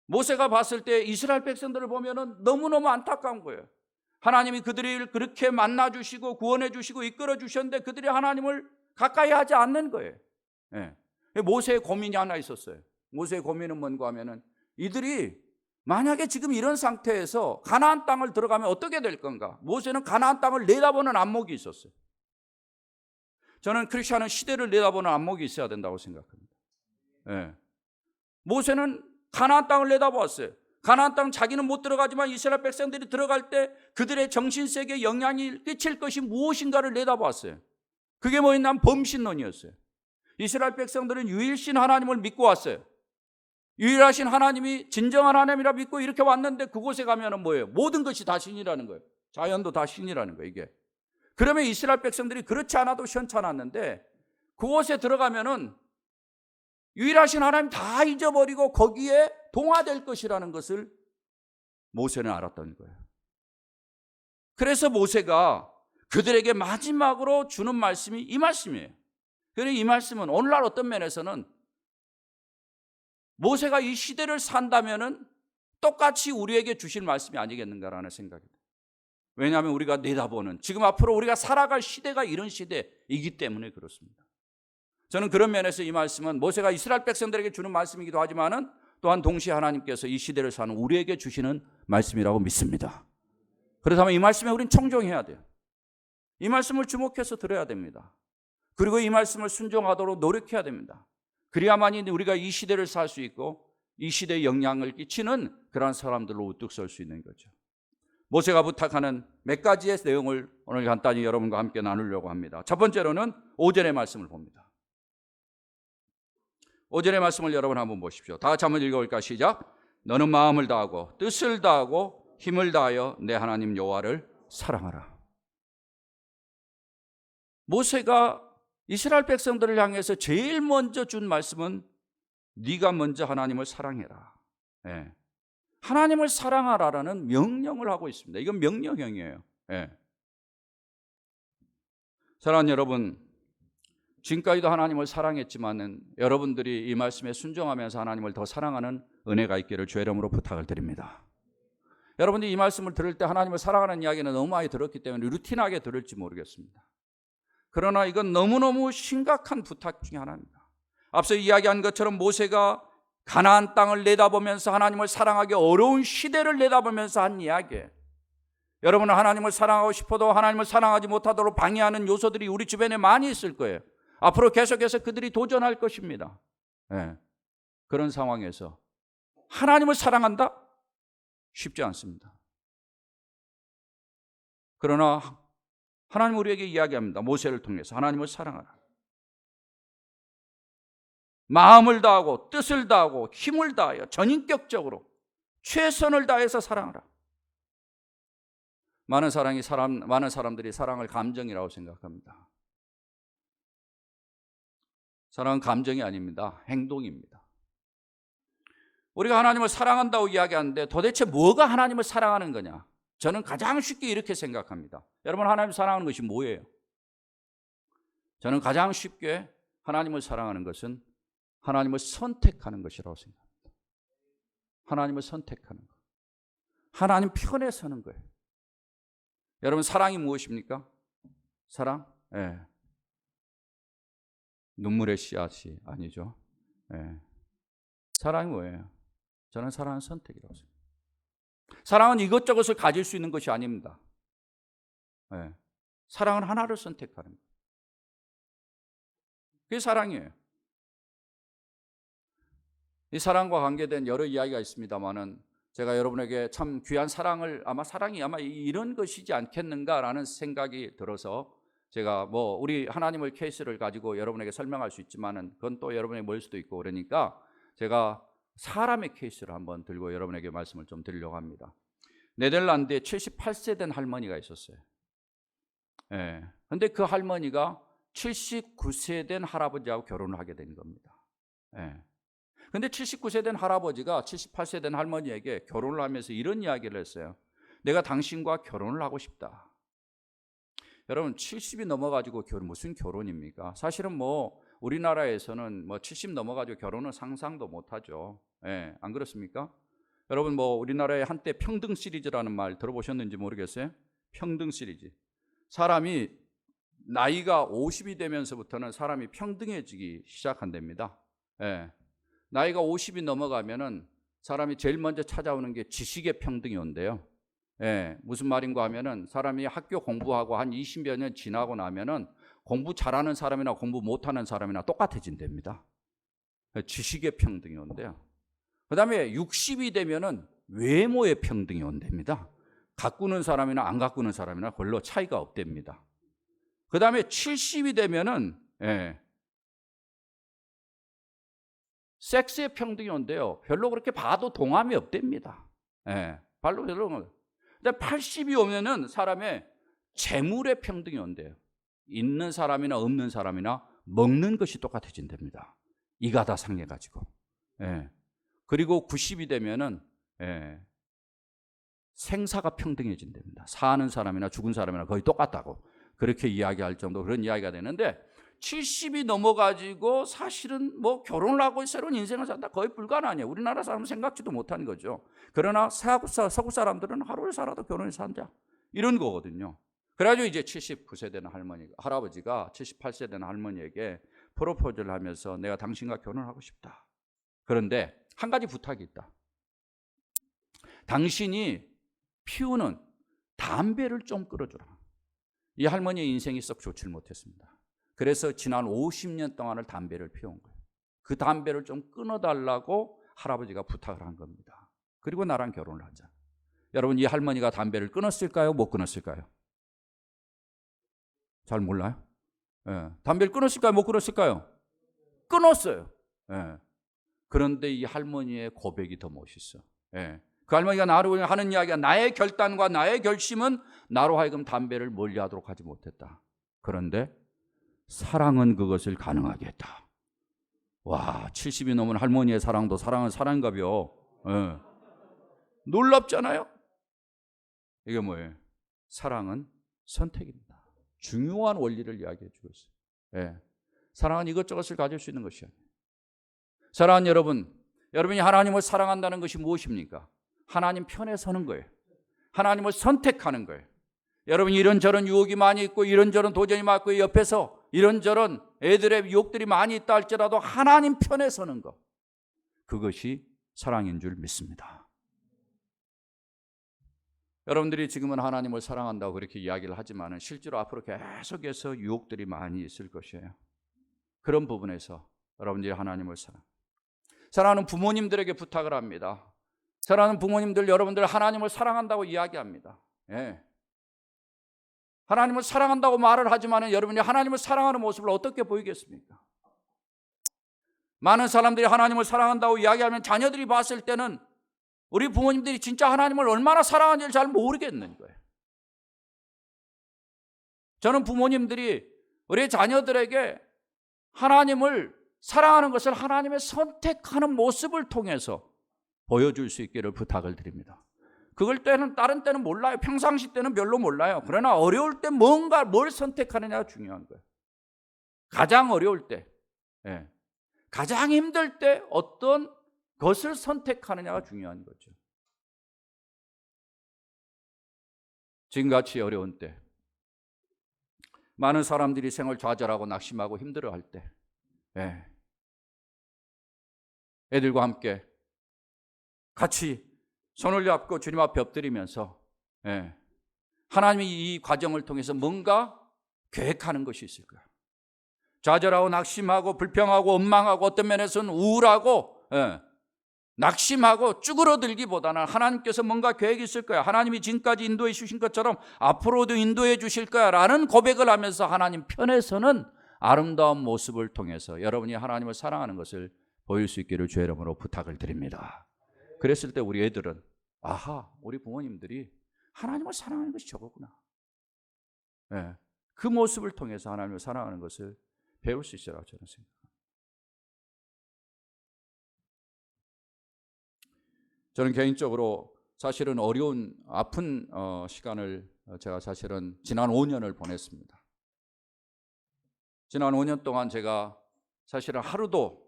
모세가 봤을 때 이스라엘 백성들을 보면은 너무너무 안타까운 거예요. 하나님이 그들을 그렇게 만나주시고 구원해주시고 이끌어주셨는데 그들이 하나님을 가까이 하지 않는 거예요. 예. 모세의 고민이 하나 있었어요. 모세의 고민은 뭔가 하면은 이들이 만약에 지금 이런 상태에서 가나안 땅을 들어가면 어떻게 될 건가? 모세는 가나안 땅을 내다보는 안목이 있었어요. 저는 크리스천은 시대를 내다보는 안목이 있어야 된다고 생각합니다. 예. 모세는 가나안 땅을 내다보았어요. 가나안 땅 자기는 못 들어가지만 이스라엘 백성들이 들어갈 때 그들의 정신세계에 영향이 끼칠 것이 무엇인가를 내다보았어요. 그게 뭐였냐면 범신론이었어요. 이스라엘 백성들은 유일신 하나님을 믿고 왔어요. 유일하신 하나님이 진정한 하나님이라 믿고 이렇게 왔는데 그곳에 가면은 뭐예요? 모든 것이 다 신이라는 거예요. 자연도 다 신이라는 거예요, 이게. 그러면 이스라엘 백성들이 그렇지 않아도 현찮았는데 그곳에 들어가면은 유일하신 하나님 다 잊어버리고 거기에 동화될 것이라는 것을 모세는 알았던 거예요. 그래서 모세가 그들에게 마지막으로 주는 말씀이 이 말씀이에요. 그런데 이 말씀은 오늘날 어떤 면에서는 모세가 이 시대를 산다면은 똑같이 우리에게 주실 말씀이 아니겠는가라는 생각입니다. 왜냐하면 우리가 내다보는 지금 앞으로 우리가 살아갈 시대가 이런 시대이기 때문에 그렇습니다. 저는 그런 면에서 이 말씀은 모세가 이스라엘 백성들에게 주는 말씀이기도 하지만은 또한 동시에 하나님께서 이 시대를 사는 우리에게 주시는 말씀이라고 믿습니다. 그렇다면 이 말씀에 우리는 청종해야 돼요. 이 말씀을 주목해서 들어야 됩니다. 그리고 이 말씀을 순종하도록 노력해야 됩니다. 그래야만이 우리가 이 시대를 살 수 있고 이 시대에 영향을 끼치는 그러한 사람들로 우뚝 설 수 있는 거죠. 모세가 부탁하는 몇 가지의 내용을 오늘 간단히 여러분과 함께 나누려고 합니다. 첫 번째로는 5절의 말씀을 봅니다. 5절의 말씀을 여러분 한번 보십시오. 다 같이 한번 읽어볼까요? 시작. 너는 마음을 다하고 뜻을 다하고 힘을 다하여 내 하나님 여호와를 사랑하라. 모세가 이스라엘 백성들을 향해서 제일 먼저 준 말씀은 네가 먼저 하나님을 사랑해라. 예. 하나님을 사랑하라라는 명령을 하고 있습니다. 이건 명령형이에요. 예. 사랑하는 여러분, 지금까지도 하나님을 사랑했지만은 여러분들이 이 말씀에 순종하면서 하나님을 더 사랑하는 은혜가 있기를 주의 이름으로 부탁을 드립니다. 여러분들이 이 말씀을 들을 때 하나님을 사랑하는 이야기는 너무 많이 들었기 때문에 루틴하게 들을지 모르겠습니다. 그러나 이건 너무너무 심각한 부탁 중에 하나입니다. 앞서 이야기한 것처럼 모세가 가나안 땅을 내다보면서 하나님을 사랑하기 어려운 시대를 내다보면서 한 이야기예요. 여러분은 하나님을 사랑하고 싶어도 하나님을 사랑하지 못하도록 방해하는 요소들이 우리 주변에 많이 있을 거예요. 앞으로 계속해서 그들이 도전할 것입니다. 네. 그런 상황에서 하나님을 사랑한다? 쉽지 않습니다. 그러나 하나님 우리에게 이야기합니다. 모세를 통해서 하나님을 사랑하라. 마음을 다하고 뜻을 다하고 힘을 다하여 전인격적으로 최선을 다해서 사랑하라. 많은 사람들이 사랑을 감정이라고 생각합니다. 사랑은 감정이 아닙니다. 행동입니다. 우리가 하나님을 사랑한다고 이야기하는데 도대체 뭐가 하나님을 사랑하는 거냐? 저는 가장 쉽게 이렇게 생각합니다. 여러분, 하나님을 사랑하는 것이 뭐예요? 저는 가장 쉽게 하나님을 사랑하는 것은 하나님을 선택하는 것이라고 생각합니다. 하나님을 선택하는 것. 하나님 편에 서는 거예요. 여러분, 사랑이 무엇입니까? 사랑? 예. 눈물의 씨앗이 아니죠. 예. 사랑이 뭐예요? 저는 사랑은 선택이라고 생각합니다. 사랑은 이것저것을 가질 수 있는 것이 아닙니다. 예. 사랑은 하나를 선택하는 거예요. 그게 사랑이에요. 이 사랑과 관계된 여러 이야기가 있습니다만은 제가 여러분에게 참 귀한 사랑을 사랑이 이런 것이지 않겠는가라는 생각이 들어서 제가 우리 하나님의 케이스를 가지고 여러분에게 설명할 수 있지만은 그건 또 여러분에게 멀 수도 있고 그러니까 제가 사람의 케이스를 한번 들고 여러분에게 말씀을 좀 드리려고 합니다. 네덜란드에 78세 된 할머니가 있었어요. 예. 근데 그 할머니가 79세 된 할아버지하고 결혼을 하게 된 겁니다. 예. 근데 79세 된 할아버지가 78세 된 할머니에게 결혼을 하면서 이런 이야기를 했어요. 내가 당신과 결혼을 하고 싶다. 여러분 70이 넘어가지고 무슨 결혼입니까? 사실은 뭐 우리나라에서는 뭐 70 넘어가지고 결혼은 상상도 못하죠. 예, 안 그렇습니까? 여러분 뭐 우리나라에 한때 평등 시리즈라는 말 들어보셨는지 모르겠어요. 평등 시리즈. 사람이 나이가 50이 되면서부터는 사람이 평등해지기 시작한답니다. 예. 나이가 50이 넘어가면은 사람이 제일 먼저 찾아오는 게 지식의 평등이 온대요. 예. 무슨 말인가 하면은 사람이 학교 공부하고 한 20여 년 지나고 나면은 공부 잘하는 사람이나 공부 못하는 사람이나 똑같아진답니다. 지식의 평등이 온대요. 그 다음에 60이 되면은 외모의 평등이 온답니다. 가꾸는 사람이나 안 가꾸는 사람이나 별로 차이가 없답니다. 그 다음에 70이 되면은 섹스의 평등이 온대요. 별로 그렇게 봐도 동함이 없답니다. 별로. 근데 80이 오면은 사람의 재물의 평등이 온대요. 있는 사람이나 없는 사람이나 먹는 것이 똑같아진답니다. 이가 다 상해가지고. 그리고 90이 되면은 생사가 평등해진답니다. 사는 사람이나 죽은 사람이나 거의 똑같다고 그렇게 이야기할 정도 그런 이야기가 되는데 70이 넘어가지고 사실은 뭐 결혼을 하고 새로운 인생을 산다 거의 불가능해요. 우리나라 사람은 생각지도 못하는 거죠. 그러나 서구 사람들은 하루를 살아도 결혼해서 산다 이런 거거든요. 그래가지고 이제 79세 되는 할아버지가 78세 되는 할머니에게 프로포즈를 하면서 내가 당신과 결혼하고 싶다. 그런데 한 가지 부탁이 있다. 당신이 피우는 담배를 좀 끌어주라. 이 할머니의 인생이 썩 좋지 못했습니다. 그래서 지난 50년 동안을 담배를 피운 거예요. 그 담배를 좀 끊어달라고 할아버지가 부탁을 한 겁니다. 그리고 나랑 결혼을 하자. 여러분 이 할머니가 담배를 끊었을까요? 못 끊었을까요? 잘 몰라요? 담배를 끊었을까요? 못 끊었을까요? 끊었어요. 그런데 이 할머니의 고백이 더 멋있어. 그 할머니가 나로 하는 이야기가 나의 결단과 나의 결심은 나로 하여금 담배를 멀리하도록 하지 못했다. 그런데 사랑은 그것을 가능하게 했다. 와, 70이 넘은 할머니의 사랑도 사랑은 사랑인가벼. 놀랍잖아요. 이게 뭐예요? 사랑은 선택입니다. 중요한 원리를 이야기해 주고 있어요. 사랑은 이것저것을 가질 수 있는 것이 아니에요. 사랑하는 여러분, 여러분이 하나님을 사랑한다는 것이 무엇입니까? 하나님 편에 서는 거예요. 하나님을 선택하는 거예요. 여러분 이런저런 유혹이 많이 있고 이런저런 도전이 많고 옆에서 이런저런 애들의 유혹들이 많이 있다 할지라도 하나님 편에 서는 것, 그것이 사랑인 줄 믿습니다. 여러분들이 지금은 하나님을 사랑한다고 그렇게 이야기를 하지만 실제로 앞으로 계속해서 유혹들이 많이 있을 것이에요. 그런 부분에서 여러분들이 하나님을 사랑하는 부모님들에게 부탁을 합니다. 사랑하는 부모님들, 여러분들 하나님을 사랑한다고 이야기합니다. 하나님을 사랑한다고 말을 하지만 여러분이 하나님을 사랑하는 모습을 어떻게 보이겠습니까? 많은 사람들이 하나님을 사랑한다고 이야기하면 자녀들이 봤을 때는 우리 부모님들이 진짜 하나님을 얼마나 사랑하는지를 잘 모르겠는 거예요. 저는 부모님들이 우리 자녀들에게 하나님을 사랑하는 것을 하나님의 선택하는 모습을 통해서 보여줄 수 있기를 부탁을 드립니다. 그걸 다른 때는 몰라요. 평상시 때는 별로 몰라요. 그러나 어려울 때 뭔가 뭘 선택하느냐가 중요한 거예요. 가장 어려울 때, 가장 힘들 때 어떤 것을 선택하느냐가 중요한 거죠. 지금같이 어려운 때, 많은 사람들이 생을 좌절하고 낙심하고 힘들어할 때, 애들과 함께 같이 손을 잡고 주님 앞에 엎드리면서 하나님이 이 과정을 통해서 뭔가 계획하는 것이 있을 거야. 좌절하고 낙심하고 불평하고 원망하고 어떤 면에서는 우울하고 낙심하고 쭈그러들기보다는 하나님께서 뭔가 계획이 있을 거야. 하나님이 지금까지 인도해 주신 것처럼 앞으로도 인도해 주실 거야 라는 고백을 하면서 하나님 편에서는 아름다운 모습을 통해서 여러분이 하나님을 사랑하는 것을 보일 수 있기를 주의 이름으로 부탁을 드립니다. 그랬을 때 우리 애들은 아하, 우리 부모님들이 하나님을 사랑하는 것이 저거구나. 그 모습을 통해서 하나님을 사랑하는 것을 배울 수 있으라고 저는 생각합니다. 저는 개인적으로 사실은 어려운 아픈 시간을 제가 사실은 지난 5년을 보냈습니다. 지난 5년 동안 제가 사실은 하루도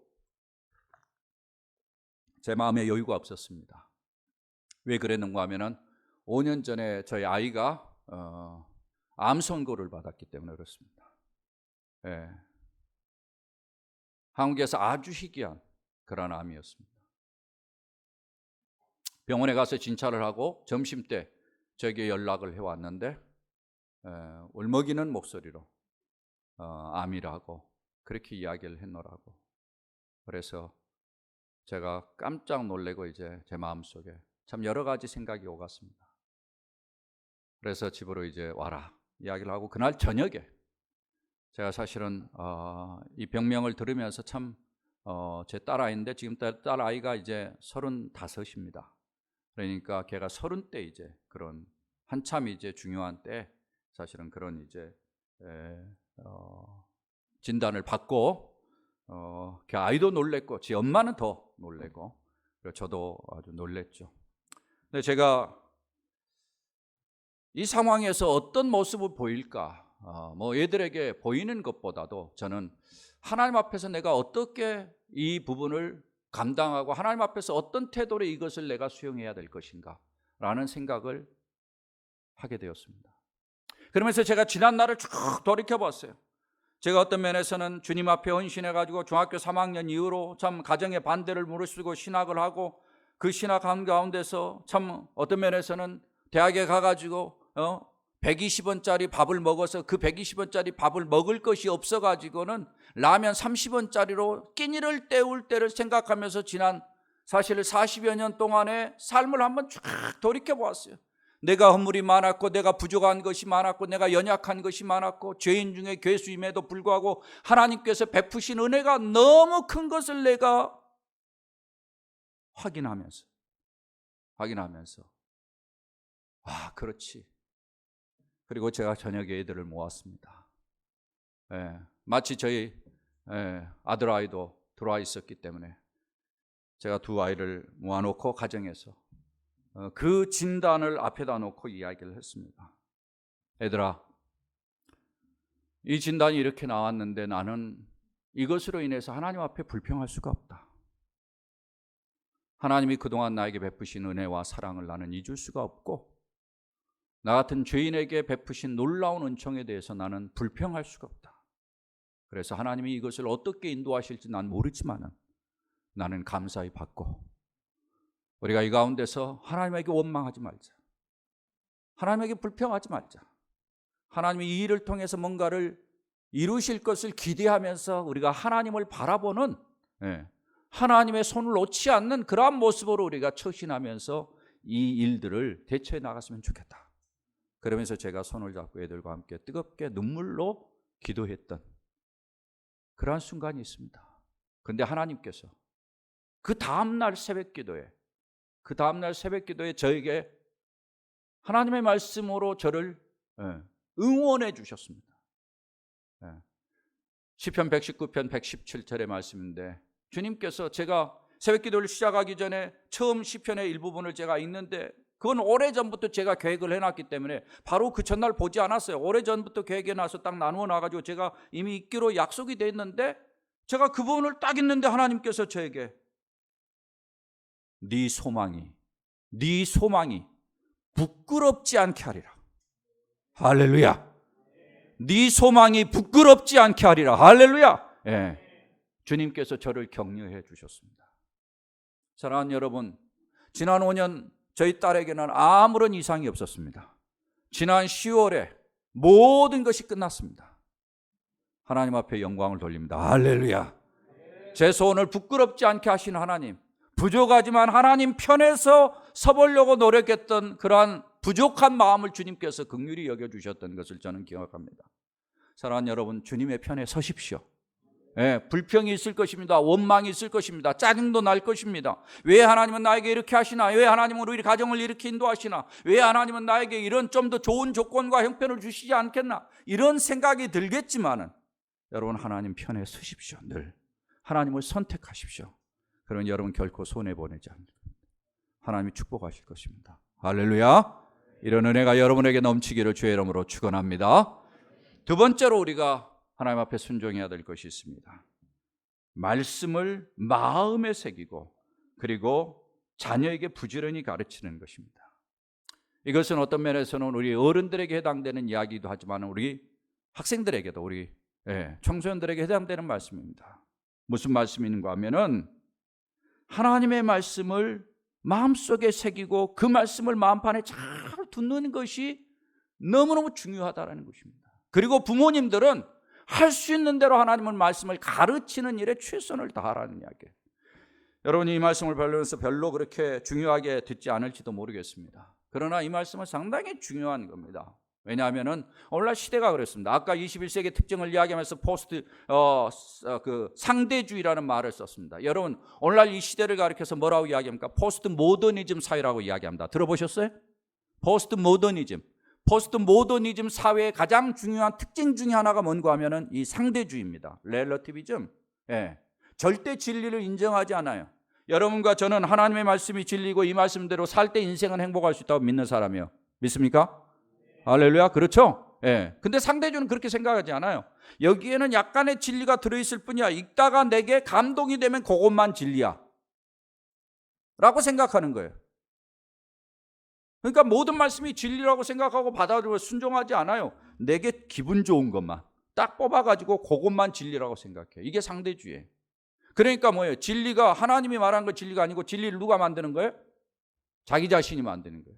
제 마음에 여유가 없었습니다. 왜 그랬는가 하면은 5년 전에 저희 아이가 암 선고를 받았기 때문에 그렇습니다. 예. 한국에서 아주 희귀한 그런 암이었습니다. 병원에 가서 진찰을 하고 점심 때 저에게 연락을 해왔는데 울먹이는 목소리로 암이라고 그렇게 이야기를 했노라고. 그래서 제가 깜짝 놀래고 이제 제 마음속에 참 여러 가지 생각이 오갔습니다. 그래서 집으로 이제 와라 이야기를 하고 그날 저녁에 제가 사실은 이 병명을 들으면서 참 제 딸아이인데 지금 딸아이가 이제 35입니다. 그러니까 걔가 30대 이제 그런 한참 이제 중요한 때 사실은 그런 이제 진단을 받고 걔 아이도 놀랬고 제 엄마는 더 놀래고 저도 아주 놀랬죠. 근데 제가 이 상황에서 어떤 모습을 보일까? 뭐 얘들에게 보이는 것보다도 저는 하나님 앞에서 내가 어떻게 이 부분을 감당하고 하나님 앞에서 어떤 태도로 이것을 내가 수용해야 될 것인가 라는 생각을 하게 되었습니다. 그러면서 제가 지난 날을 쭉 돌이켜봤어요. 제가 어떤 면에서는 주님 앞에 헌신해가지고 중학교 3학년 이후로 참 가정의 반대를 무릅쓰고 신학을 하고 그 신학 가운데서 참 어떤 면에서는 대학에 가가지고 120원짜리 밥을 먹어서 그 120원짜리 밥을 먹을 것이 없어가지고는 라면 30원짜리로 끼니를 때울 때를 생각하면서 지난 사실 40여 년 동안의 삶을 한번 쫙 돌이켜보았어요. 내가 허물이 많았고 내가 부족한 것이 많았고 내가 연약한 것이 많았고 죄인 중에 괴수임에도 불구하고 하나님께서 베푸신 은혜가 너무 큰 것을 내가 확인하면서 그렇지. 그리고 제가 저녁에 애들을 모았습니다. 마치 저희 아들아이도 들어와 있었기 때문에 제가 두 아이를 모아놓고 가정에서 그 진단을 앞에다 놓고 이야기를 했습니다. 얘들아, 이 진단이 이렇게 나왔는데 나는 이것으로 인해서 하나님 앞에 불평할 수가 없다. 하나님이 그동안 나에게 베푸신 은혜와 사랑을 나는 잊을 수가 없고 나 같은 죄인에게 베푸신 놀라운 은총에 대해서 나는 불평할 수가 없다. 그래서 하나님이 이것을 어떻게 인도하실지 난 모르지만 나는 감사히 받고 우리가 이 가운데서 하나님에게 원망하지 말자. 하나님에게 불평하지 말자. 하나님이 이 일을 통해서 뭔가를 이루실 것을 기대하면서 우리가 하나님을 바라보는 하나님의 손을 놓지 않는 그러한 모습으로 우리가 처신하면서 이 일들을 대처해 나갔으면 좋겠다. 그러면서 제가 손을 잡고 애들과 함께 뜨겁게 눈물로 기도했던 그러한 순간이 있습니다. 그런데 하나님께서 그 다음날 새벽 기도에 저에게 하나님의 말씀으로 저를 응원해 주셨습니다. 시편 119편 117절의 말씀인데 주님께서 제가 새벽 기도를 시작하기 전에 처음 시편의 일부분을 제가 읽는데 그건 오래전부터 제가 계획을 해놨기 때문에 바로 그 전날 보지 않았어요. 오래전부터 계획해놔서 딱 나누어 놔가지고 제가 이미 읽기로 약속이 돼 있는데 제가 그 부분을 딱 읽는데 하나님께서 저에게 네 소망이 부끄럽지 않게 하리라. 할렐루야. 네 소망이 부끄럽지 않게 하리라. 할렐루야. 주님께서 저를 격려해 주셨습니다. 사랑하는 여러분, 지난 5년 저희 딸에게는 아무런 이상이 없었습니다. 지난 10월에 모든 것이 끝났습니다. 하나님 앞에 영광을 돌립니다. 할렐루야. 제 소원을 부끄럽지 않게 하신 하나님, 부족하지만 하나님 편에서 서보려고 노력했던 그러한 부족한 마음을 주님께서 긍휼히 여겨주셨던 것을 저는 기억합니다. 사랑하는 여러분, 주님의 편에 서십시오. 불평이 있을 것입니다. 원망이 있을 것입니다. 짜증도 날 것입니다. 왜 하나님은 나에게 이렇게 하시나? 왜 하나님은 우리 가정을 이렇게 인도하시나? 왜 하나님은 나에게 이런 좀 더 좋은 조건과 형편을 주시지 않겠나? 이런 생각이 들겠지만은 여러분 하나님 편에 서십시오. 늘 하나님을 선택하십시오. 그러면 여러분 결코 손해 보내지 않습니다. 하나님이 축복하실 것입니다. 할렐루야. 이런 은혜가 여러분에게 넘치기를 주의 이름으로 축원합니다. 두 번째로 우리가 하나님 앞에 순종해야 될 것이 있습니다. 말씀을 마음에 새기고 그리고 자녀에게 부지런히 가르치는 것입니다. 이것은 어떤 면에서는 우리 어른들에게 해당되는 이야기도 하지만 우리 학생들에게도 우리 청소년들에게 해당되는 말씀입니다. 무슨 말씀인가 하면은 하나님의 말씀을 마음속에 새기고 그 말씀을 마음판에 잘 두는 것이 너무너무 중요하다는 것입니다. 그리고 부모님들은 할 수 있는 대로 하나님의 말씀을 가르치는 일에 최선을 다하라는 이야기예요. 여러분이 이 말씀을 배우면서 별로 그렇게 중요하게 듣지 않을지도 모르겠습니다. 그러나 이 말씀은 상당히 중요한 겁니다. 왜냐하면은 오늘날 시대가 그렇습니다. 아까 21세기 특징을 이야기하면서 상대주의라는 말을 썼습니다. 여러분 오늘날 이 시대를 가리켜서 뭐라고 이야기합니까? 포스트 모더니즘 사회라고 이야기합니다. 들어보셨어요? 포스트 모더니즘 사회의 가장 중요한 특징 중에 하나가 뭔가 하면은 이 상대주의입니다. 렐러티비즘. 절대 진리를 인정하지 않아요. 여러분과 저는 하나님의 말씀이 진리고 이 말씀대로 살 때 인생은 행복할 수 있다고 믿는 사람이에요. 믿습니까? 할렐루야. 그렇죠? 근데 상대주의는 그렇게 생각하지 않아요. 여기에는 약간의 진리가 들어있을 뿐이야. 읽다가 내게 감동이 되면 그것만 진리야 라고 생각하는 거예요. 그러니까 모든 말씀이 진리라고 생각하고 받아들이고 순종하지 않아요. 내게 기분 좋은 것만 딱 뽑아가지고 그것만 진리라고 생각해요. 이게 상대주의예요. 그러니까 뭐예요? 진리가 하나님이 말한 거 진리가 아니고 진리를 누가 만드는 거예요? 자기 자신이 만드는 거예요.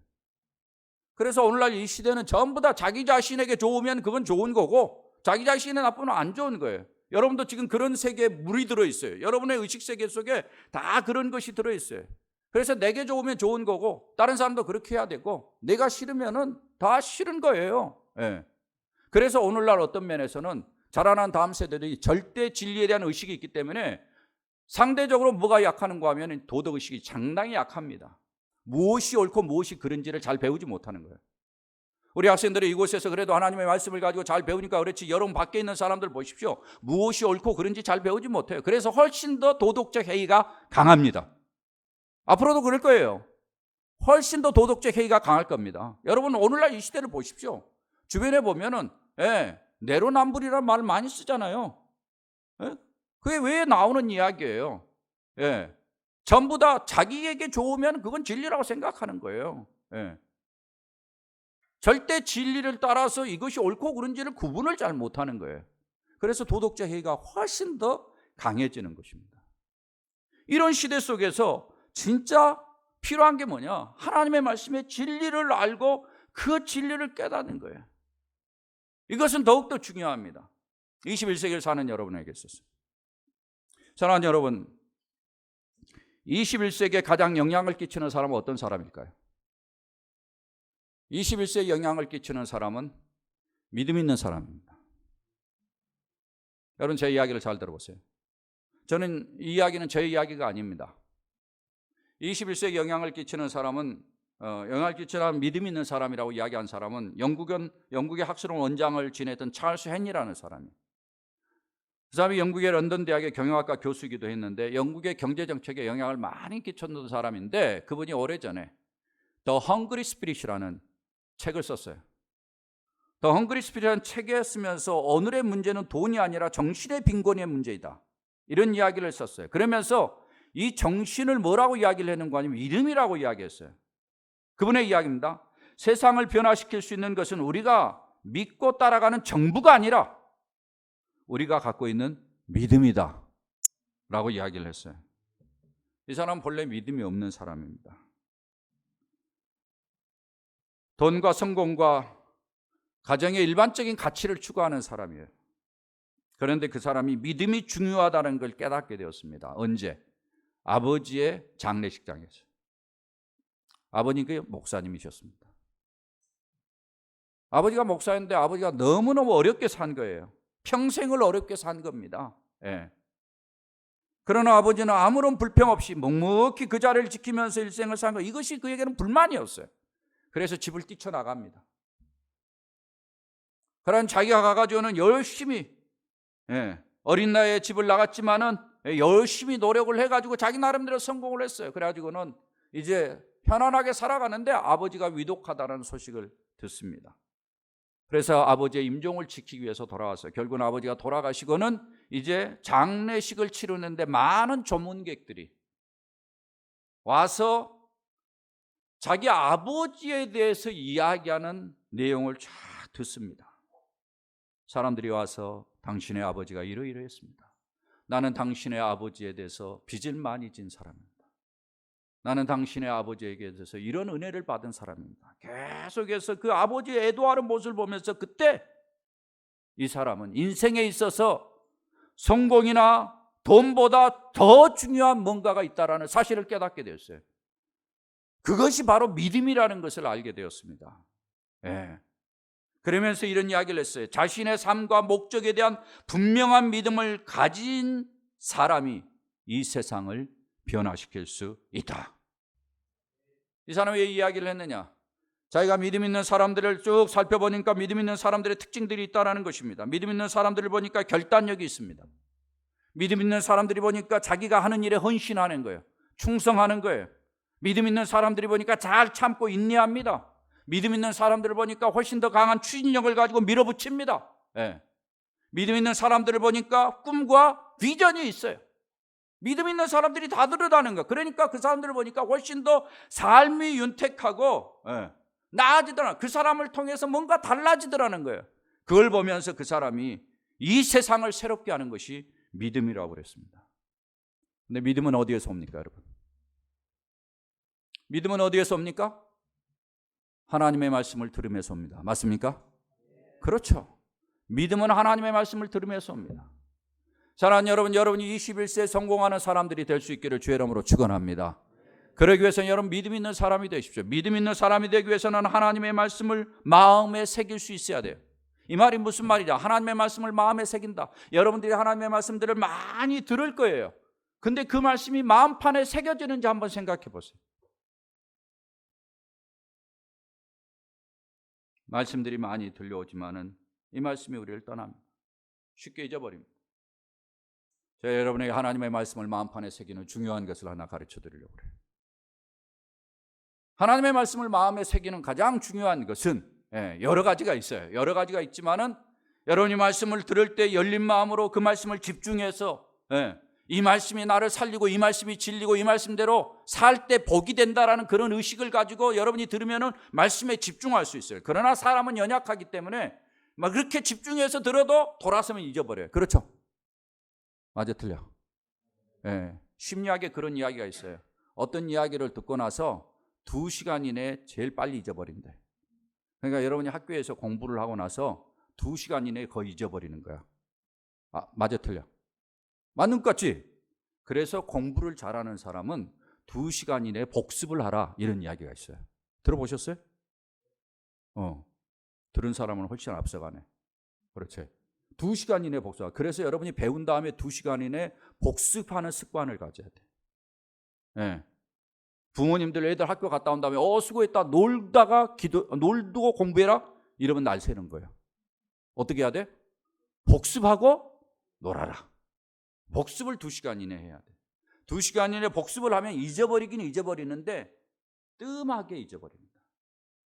그래서 오늘날 이 시대는 전부 다 자기 자신에게 좋으면 그건 좋은 거고 자기 자신에 나쁘면 안 좋은 거예요. 여러분도 지금 그런 세계에 물이 들어있어요. 여러분의 의식세계 속에 다 그런 것이 들어있어요. 그래서 내게 좋으면 좋은 거고 다른 사람도 그렇게 해야 되고 내가 싫으면은 다 싫은 거예요. 그래서 오늘날 어떤 면에서는 자라난 다음 세대들이 절대 진리에 대한 의식이 있기 때문에 상대적으로 뭐가 약하는가 하면 도덕의식이 상당히 약합니다. 무엇이 옳고 무엇이 그른지를 잘 배우지 못하는 거예요. 우리 학생들이 이곳에서 그래도 하나님의 말씀을 가지고 잘 배우니까 그렇지 여러분 밖에 있는 사람들 보십시오. 무엇이 옳고 그른지 잘 배우지 못해요. 그래서 훨씬 더 도덕적 해이가 강합니다. 앞으로도 그럴 거예요. 훨씬 더 도덕적 해이가 강할 겁니다. 여러분 오늘날 이 시대를 보십시오. 주변에 보면은 내로남불이라는 말을 많이 쓰잖아요. 그게 왜 나오는 이야기예요? 전부 다 자기에게 좋으면 그건 진리라고 생각하는 거예요. 절대 진리를 따라서 이것이 옳고 그른지를 구분을 잘 못하는 거예요. 그래서 도덕적 해이가 훨씬 더 강해지는 것입니다. 이런 시대 속에서 진짜 필요한 게 뭐냐? 하나님의 말씀의 진리를 알고 그 진리를 깨닫는 거예요. 이것은 더욱더 중요합니다. 21세기를 사는 여러분에게 있어서. 사랑하는 여러분, 21세기에 가장 영향을 끼치는 사람은 어떤 사람일까요? 21세기에 영향을 끼치는 사람은 믿음 있는 사람입니다. 여러분 제 이야기를 잘 들어보세요. 저는 이 이야기는 제 이야기가 아닙니다. 21세기 영향을 끼치는 사람은 영향을 끼치는 믿음 있는 사람이라고 이야기한 사람은 영국의 학술원 원장을 지냈던 찰스 헨리라는 사람이에요. 그 사람이 영국의 런던 대학의 경영학과 교수이기도 했는데 영국의 경제 정책에 영향을 많이 끼쳤던 사람인데 그분이 오래전에 The Hungry Spirit이라는 책을 썼어요. The Hungry Spirit이라는 책에 쓰면서 오늘의 문제는 돈이 아니라 정신의 빈곤의 문제이다. 이런 이야기를 썼어요. 그러면서 이 정신을 뭐라고 이야기를 했는가 하면 믿음이라고 이야기했어요. 그분의 이야기입니다. 세상을 변화시킬 수 있는 것은 우리가 믿고 따라가는 정부가 아니라 우리가 갖고 있는 믿음이다 라고 이야기를 했어요. 이 사람은 본래 믿음이 없는 사람입니다. 돈과 성공과 가정의 일반적인 가치를 추구하는 사람이에요. 그런데 그 사람이 믿음이 중요하다는 걸 깨닫게 되었습니다. 언제? 아버지의 장례식장에서. 아버님이 목사님이셨습니다. 아버지가 목사인데 아버지가 너무너무 어렵게 산 거예요. 평생을 어렵게 산 겁니다. 그러나 아버지는 아무런 불평 없이 묵묵히 그 자리를 지키면서 일생을 산 거예요. 이것이 그에게는 불만이었어요. 그래서 집을 뛰쳐나갑니다. 그러나 자기가 가가지고는 열심히 어린 나이에 집을 나갔지만은 열심히 노력을 해가지고 자기 나름대로 성공을 했어요. 그래가지고는 이제 편안하게 살아가는데 아버지가 위독하다는 소식을 듣습니다. 그래서 아버지의 임종을 지키기 위해서 돌아왔어요. 결국은 아버지가 돌아가시고는 이제 장례식을 치르는데 많은 조문객들이 와서 자기 아버지에 대해서 이야기하는 내용을 쫙 듣습니다. 사람들이 와서 당신의 아버지가 이러이러했습니다. 나는 당신의 아버지에 대해서 빚을 많이 진 사람입니다. 나는 당신의 아버지에게 대해서 이런 은혜를 받은 사람입니다. 계속해서 그 아버지의 애도하는 모습을 보면서 그때 이 사람은 인생에 있어서 성공이나 돈보다 더 중요한 뭔가가 있다는 사실을 깨닫게 되었어요. 그것이 바로 믿음이라는 것을 알게 되었습니다. 예. 그러면서 이런 이야기를 했어요. 자신의 삶과 목적에 대한 분명한 믿음을 가진 사람이 이 세상을 변화시킬 수 있다. 이 사람이 왜 이야기를 했느냐? 자기가 믿음 있는 사람들을 쭉 살펴보니까 믿음 있는 사람들의 특징들이 있다는 것입니다. 믿음 있는 사람들을 보니까 결단력이 있습니다. 믿음 있는 사람들이 보니까 자기가 하는 일에 헌신하는 거예요. 충성하는 거예요. 믿음 있는 사람들이 보니까 잘 참고 인내합니다. 믿음 있는 사람들을 보니까 훨씬 더 강한 추진력을 가지고 밀어붙입니다. 예. 믿음 있는 사람들을 보니까 꿈과 비전이 있어요. 믿음 있는 사람들이 다 들어다는 거예요. 그러니까 그 사람들을 보니까 훨씬 더 삶이 윤택하고 나아지더라. 그 사람을 통해서 뭔가 달라지더라는 거예요. 그걸 보면서 그 사람이 이 세상을 새롭게 하는 것이 믿음이라고 그랬습니다. 근데 믿음은 어디에서 옵니까, 여러분? 믿음은 어디에서 옵니까? 하나님의 말씀을 들으면서 옵니다. 맞습니까? 그렇죠. 믿음은 하나님의 말씀을 들으면서 옵니다. 사랑하는 여러분, 여러분이 21세에 성공하는 사람들이 될 수 있기를 주의 이름으로 축원합니다. 그러기 위해서는 여러분 믿음 있는 사람이 되십시오. 믿음 있는 사람이 되기 위해서는 하나님의 말씀을 마음에 새길 수 있어야 돼요. 이 말이 무슨 말이냐? 하나님의 말씀을 마음에 새긴다. 여러분들이 하나님의 말씀들을 많이 들을 거예요. 근데 그 말씀이 마음판에 새겨지는지 한번 생각해 보세요. 말씀들이 많이 들려오지만은 이 말씀이 우리를 떠납니다. 쉽게 잊어버립니다. 제가 여러분에게 하나님의 말씀을 마음판에 새기는 중요한 것을 하나 가르쳐 드리려고 그래요. 하나님의 말씀을 마음에 새기는 가장 중요한 것은 여러 가지가 있어요. 여러 가지가 있지만은 여러분이 말씀을 들을 때 열린 마음으로 그 말씀을 집중해서 이 말씀이 나를 살리고 이 말씀이 진리고 이 말씀대로 살 때 복이 된다라는 그런 의식을 가지고 여러분이 들으면은 말씀에 집중할 수 있어요. 그러나 사람은 연약하기 때문에 막 그렇게 집중해서 들어도 돌아서면 잊어버려요. 그렇죠? 맞아, 틀려. 심리학에 그런 이야기가 있어요. 어떤 이야기를 듣고 나서 2시간 이내에 제일 빨리 잊어버린대. 그러니까 여러분이 학교에서 공부를 하고 나서 2시간 이내에 거의 잊어버리는 거야. 맞아, 틀려. 맞는 것 같지? 그래서 공부를 잘하는 사람은 2시간 이내에 복습을 하라, 이런 이야기가 있어요. 들어보셨어요? 들은 사람은 훨씬 앞서가네. 그렇지. 2시간 이내에 복습. 그래서 여러분이 배운 다음에 2시간 이내에 복습하는 습관을 가져야 돼. 부모님들 애들 학교 갔다 온 다음에 수고했다, 놀고 공부해라, 이러면 날 새는 거예요. 어떻게 해야 돼? 복습하고 놀아라. 복습을 2시간 이내에 해야 돼. 2시간 이내에 복습을 하면 잊어버리긴 잊어버리는데 뜸하게 잊어버립니다.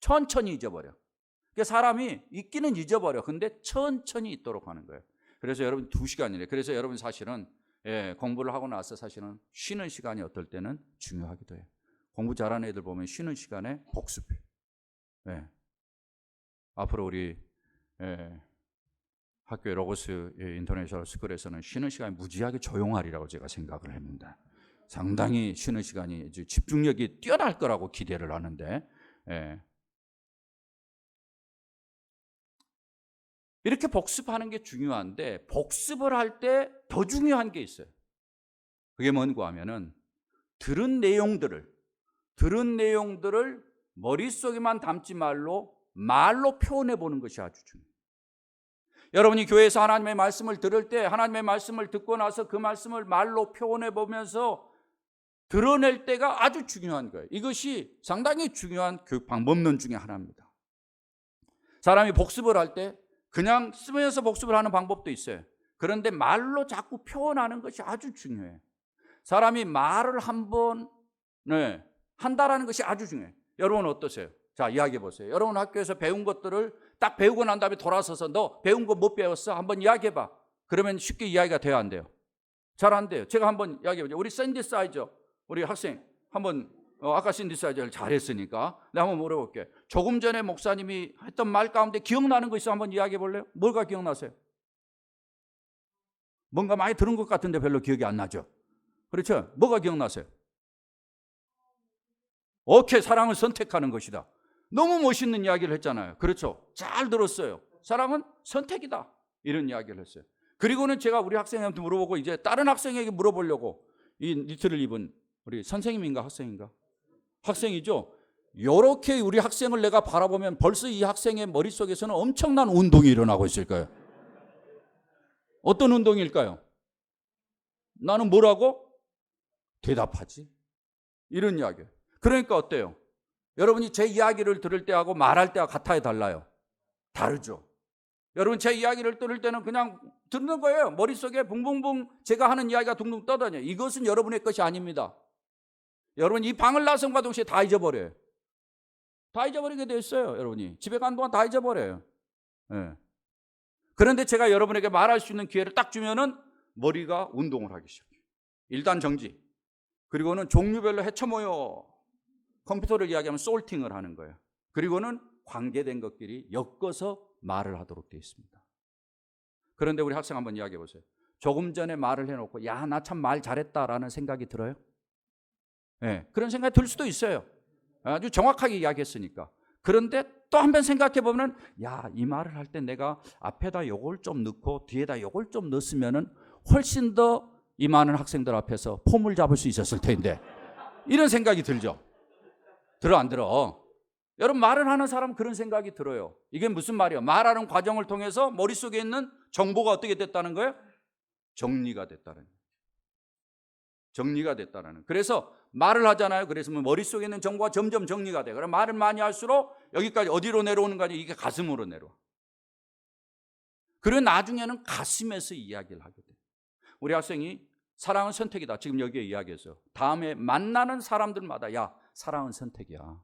천천히 잊어버려. 그러니까 사람이 잊기는 잊어버려. 근데 천천히 잊도록 하는 거예요. 그래서 여러분 2시간 이내. 그래서 여러분 사실은 공부를 하고 나서 사실은 쉬는 시간이 어떨 때는 중요하기도 해요. 공부 잘하는 애들 보면 쉬는 시간에 복습해. 앞으로 우리 학교의 로고스 인터내셔널 스쿨에서는 쉬는 시간이 무지하게 조용하리라고 제가 생각을 했는데 상당히 쉬는 시간이 집중력이 뛰어날 거라고 기대를 하는데 이렇게 복습하는 게 중요한데 복습을 할 때 더 중요한 게 있어요. 그게 뭔가 하면은 들은 내용들을 머릿속에만 담지 말로 표현해 보는 것이 아주 중요해요. 여러분이 교회에서 하나님의 말씀을 들을 때 하나님의 말씀을 듣고 나서 그 말씀을 말로 표현해 보면서 드러낼 때가 아주 중요한 거예요. 이것이 상당히 중요한 교육 방법론 중에 하나입니다. 사람이 복습을 할 때 그냥 쓰면서 복습을 하는 방법도 있어요. 그런데 말로 자꾸 표현하는 것이 아주 중요해요. 사람이 말을 한번 한다라는 것이 아주 중요해요. 여러분 어떠세요? 자, 이야기해 보세요. 여러분 학교에서 배운 것들을 딱 배우고 난 다음에 돌아서서 너 배운 거 못 배웠어? 한번 이야기해 봐. 그러면 쉽게 이야기가 돼요, 안 돼요? 잘 안 돼요. 제가 한번 이야기해 보죠. 우리 샌디사이저 우리 학생 한번 아까 샌디사이저를 잘했으니까 내가 한번 물어볼게. 조금 전에 목사님이 했던 말 가운데 기억나는 거 있어? 한번 이야기해 볼래요? 뭐가 기억나세요? 뭔가 많이 들은 것 같은데 별로 기억이 안 나죠? 그렇죠? 뭐가 기억나세요? 오케이, 사랑을 선택하는 것이다. 너무 멋있는 이야기를 했잖아요. 그렇죠? 잘 들었어요. 사랑은 선택이다. 이런 이야기를 했어요. 그리고는 제가 우리 학생한테 물어보고 이제 다른 학생에게 물어보려고 이 니트를 입은 우리 선생님인가 학생인가? 학생이죠. 이렇게 우리 학생을 내가 바라보면 벌써 이 학생의 머릿속에서는 엄청난 운동이 일어나고 있을 거예요. 어떤 운동일까요? 나는 뭐라고? 대답하지. 이런 이야기예요. 그러니까 어때요? 여러분이 제 이야기를 들을 때하고 말할 때와 같아요, 달라요? 다르죠. 여러분 제 이야기를 들을 때는 그냥 듣는 거예요. 머릿속에 붕붕붕 제가 하는 이야기가 둥둥 떠다녀요. 이것은 여러분의 것이 아닙니다. 여러분 이 방을 나선과 동시에 다 잊어버려요. 다 잊어버리게 돼 있어요. 여러분이 집에 간 동안 다 잊어버려요. 네. 그런데 제가 여러분에게 말할 수 있는 기회를 딱 주면은 머리가 운동을 하기 시작해요. 일단 정지. 그리고는 종류별로 헤쳐모여 컴퓨터를 이야기하면 솔팅을 하는 거예요. 그리고는 관계된 것끼리 엮어서 말을 하도록 되어 있습니다. 그런데 우리 학생 한번 이야기해 보세요. 조금 전에 말을 해놓고 야, 나 참 말 잘했다라는 생각이 들어요? 네, 그런 생각이 들 수도 있어요. 아주 정확하게 이야기했으니까. 그런데 또 한 번 생각해 보면 야, 이 말을 할 때 내가 앞에다 요걸 좀 넣고 뒤에다 요걸 좀 넣었으면은 훨씬 더 이 많은 학생들 앞에서 폼을 잡을 수 있었을 텐데 이런 생각이 들죠. 들어 안 들어? 여러분 말을 하는 사람은 그런 생각이 들어요. 이게 무슨 말이에요? 말하는 과정을 통해서 머릿속에 있는 정보가 어떻게 됐다는 거예요? 정리가 됐다는 거예요. 정리가 됐다는 거예요. 그래서 말을 하잖아요. 그래서 머릿속에 있는 정보가 점점 정리가 돼요. 그럼 말을 많이 할수록 여기까지 어디로 내려오는 거 아니에요? 이게 가슴으로 내려와. 그리고 나중에는 가슴에서 이야기를 하게 돼요. 우리 학생이 사랑은 선택이다. 지금 여기에 이야기했어요. 다음에 만나는 사람들마다 야, 사랑은 선택이야.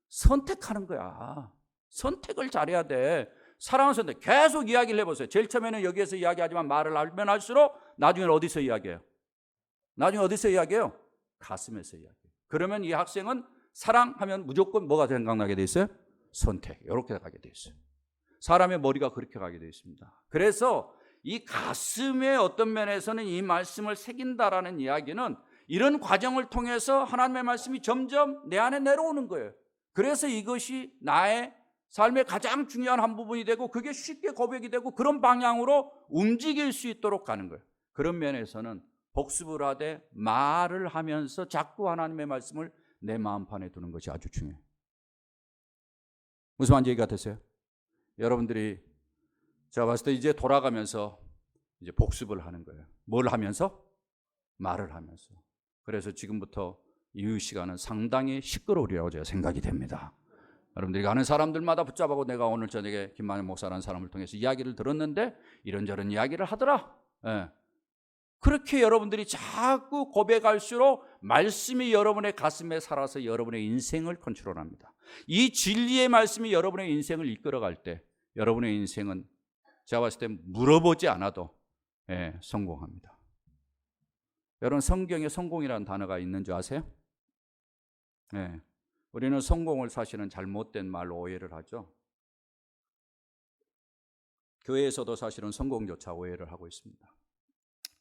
선택하는 거야. 선택을 잘해야 돼. 사랑은 선택. 계속 이야기를 해보세요. 제일 처음에는 여기에서 이야기하지만 말을 하면 할수록 나중에는 어디서 이야기해요? 나중에 어디서 이야기해요? 가슴에서 이야기해요. 그러면 이 학생은 사랑하면 무조건 뭐가 생각나게 돼 있어요? 선택. 이렇게 가게 돼 있어요. 사람의 머리가 그렇게 가게 돼 있습니다. 그래서 이 가슴의 어떤 면에서는 이 말씀을 새긴다라는 이야기는 이런 과정을 통해서 하나님의 말씀이 점점 내 안에 내려오는 거예요. 그래서 이것이 나의 삶의 가장 중요한 한 부분이 되고 그게 쉽게 고백이 되고 그런 방향으로 움직일 수 있도록 가는 거예요. 그런 면에서는 복습을 하되 말을 하면서 자꾸 하나님의 말씀을 내 마음판에 두는 것이 아주 중요해요. 무슨 말인지 이해가 되세요? 여러분들이 제가 봤을 때 이제 돌아가면서 이제 복습을 하는 거예요. 뭘 하면서? 말을 하면서. 그래서 지금부터 이 시간은 상당히 시끄러우리라고 제가 생각이 됩니다. 여러분들이 가는 사람들마다 붙잡아고 내가 오늘 저녁에 김만현 목사라는 사람을 통해서 이야기를 들었는데 이런저런 이야기를 하더라. 예. 그렇게 여러분들이 자꾸 고백할수록 말씀이 여러분의 가슴에 살아서 여러분의 인생을 컨트롤합니다. 이 진리의 말씀이 여러분의 인생을 이끌어갈 때 여러분의 인생은 제가 봤을 때 물어보지 않아도 성공합니다. 여러분 성경에 성공이라는 단어가 있는 줄 아세요? 우리는 성공을 사실은 잘못된 말로 오해를 하죠. 교회에서도 사실은 성공조차 오해를 하고 있습니다.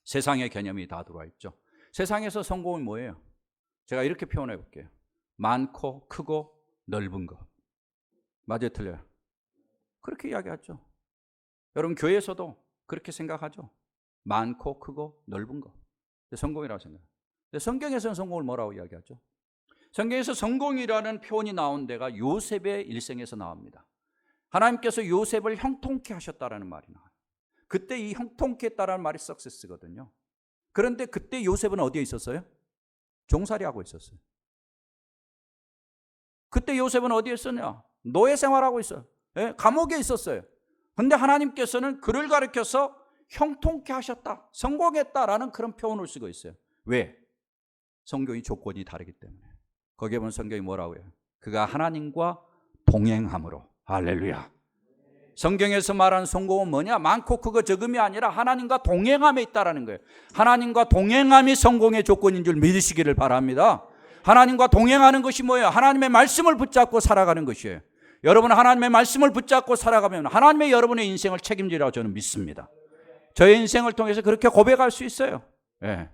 세상의 개념이 다 들어와 있죠. 세상에서 성공은 뭐예요? 제가 이렇게 표현해 볼게요. 많고 크고 넓은 것. 맞아요, 틀려요? 그렇게 이야기하죠. 여러분 교회에서도 그렇게 생각하죠. 많고 크고 넓은 것. 성공이라고 생각해요. 근데 성경에서는 성공을 뭐라고 이야기하죠? 성경에서 성공이라는 표현이 나온 데가 요셉의 일생에서 나옵니다. 하나님께서 요셉을 형통케 하셨다라는 말이 나와요. 그때 이 형통케 했다라는 말이 석세스거든요. 그런데 그때 요셉은 어디에 있었어요? 종살이 하고 있었어요. 그때 요셉은 어디에 있었냐? 노예 생활하고 있어요. 감옥에 있었어요. 그런데 하나님께서는 그를 가리켜서 형통케 하셨다, 성공했다라는 그런 표현을 쓰고 있어요. 왜? 성경이 조건이 다르기 때문에. 거기에 보면 성경이 뭐라고 해요? 그가 하나님과 동행함으로. 할렐루야. 성경에서 말하는 성공은 뭐냐? 많고 크고 적음이 아니라 하나님과 동행함에 있다라는 거예요. 하나님과 동행함이 성공의 조건인 줄 믿으시기를 바랍니다. 하나님과 동행하는 것이 뭐예요? 하나님의 말씀을 붙잡고 살아가는 것이에요. 여러분 하나님의 말씀을 붙잡고 살아가면 하나님의 여러분의 인생을 책임지라고 저는 믿습니다. 저의 인생을 통해서 그렇게 고백할 수 있어요. 예.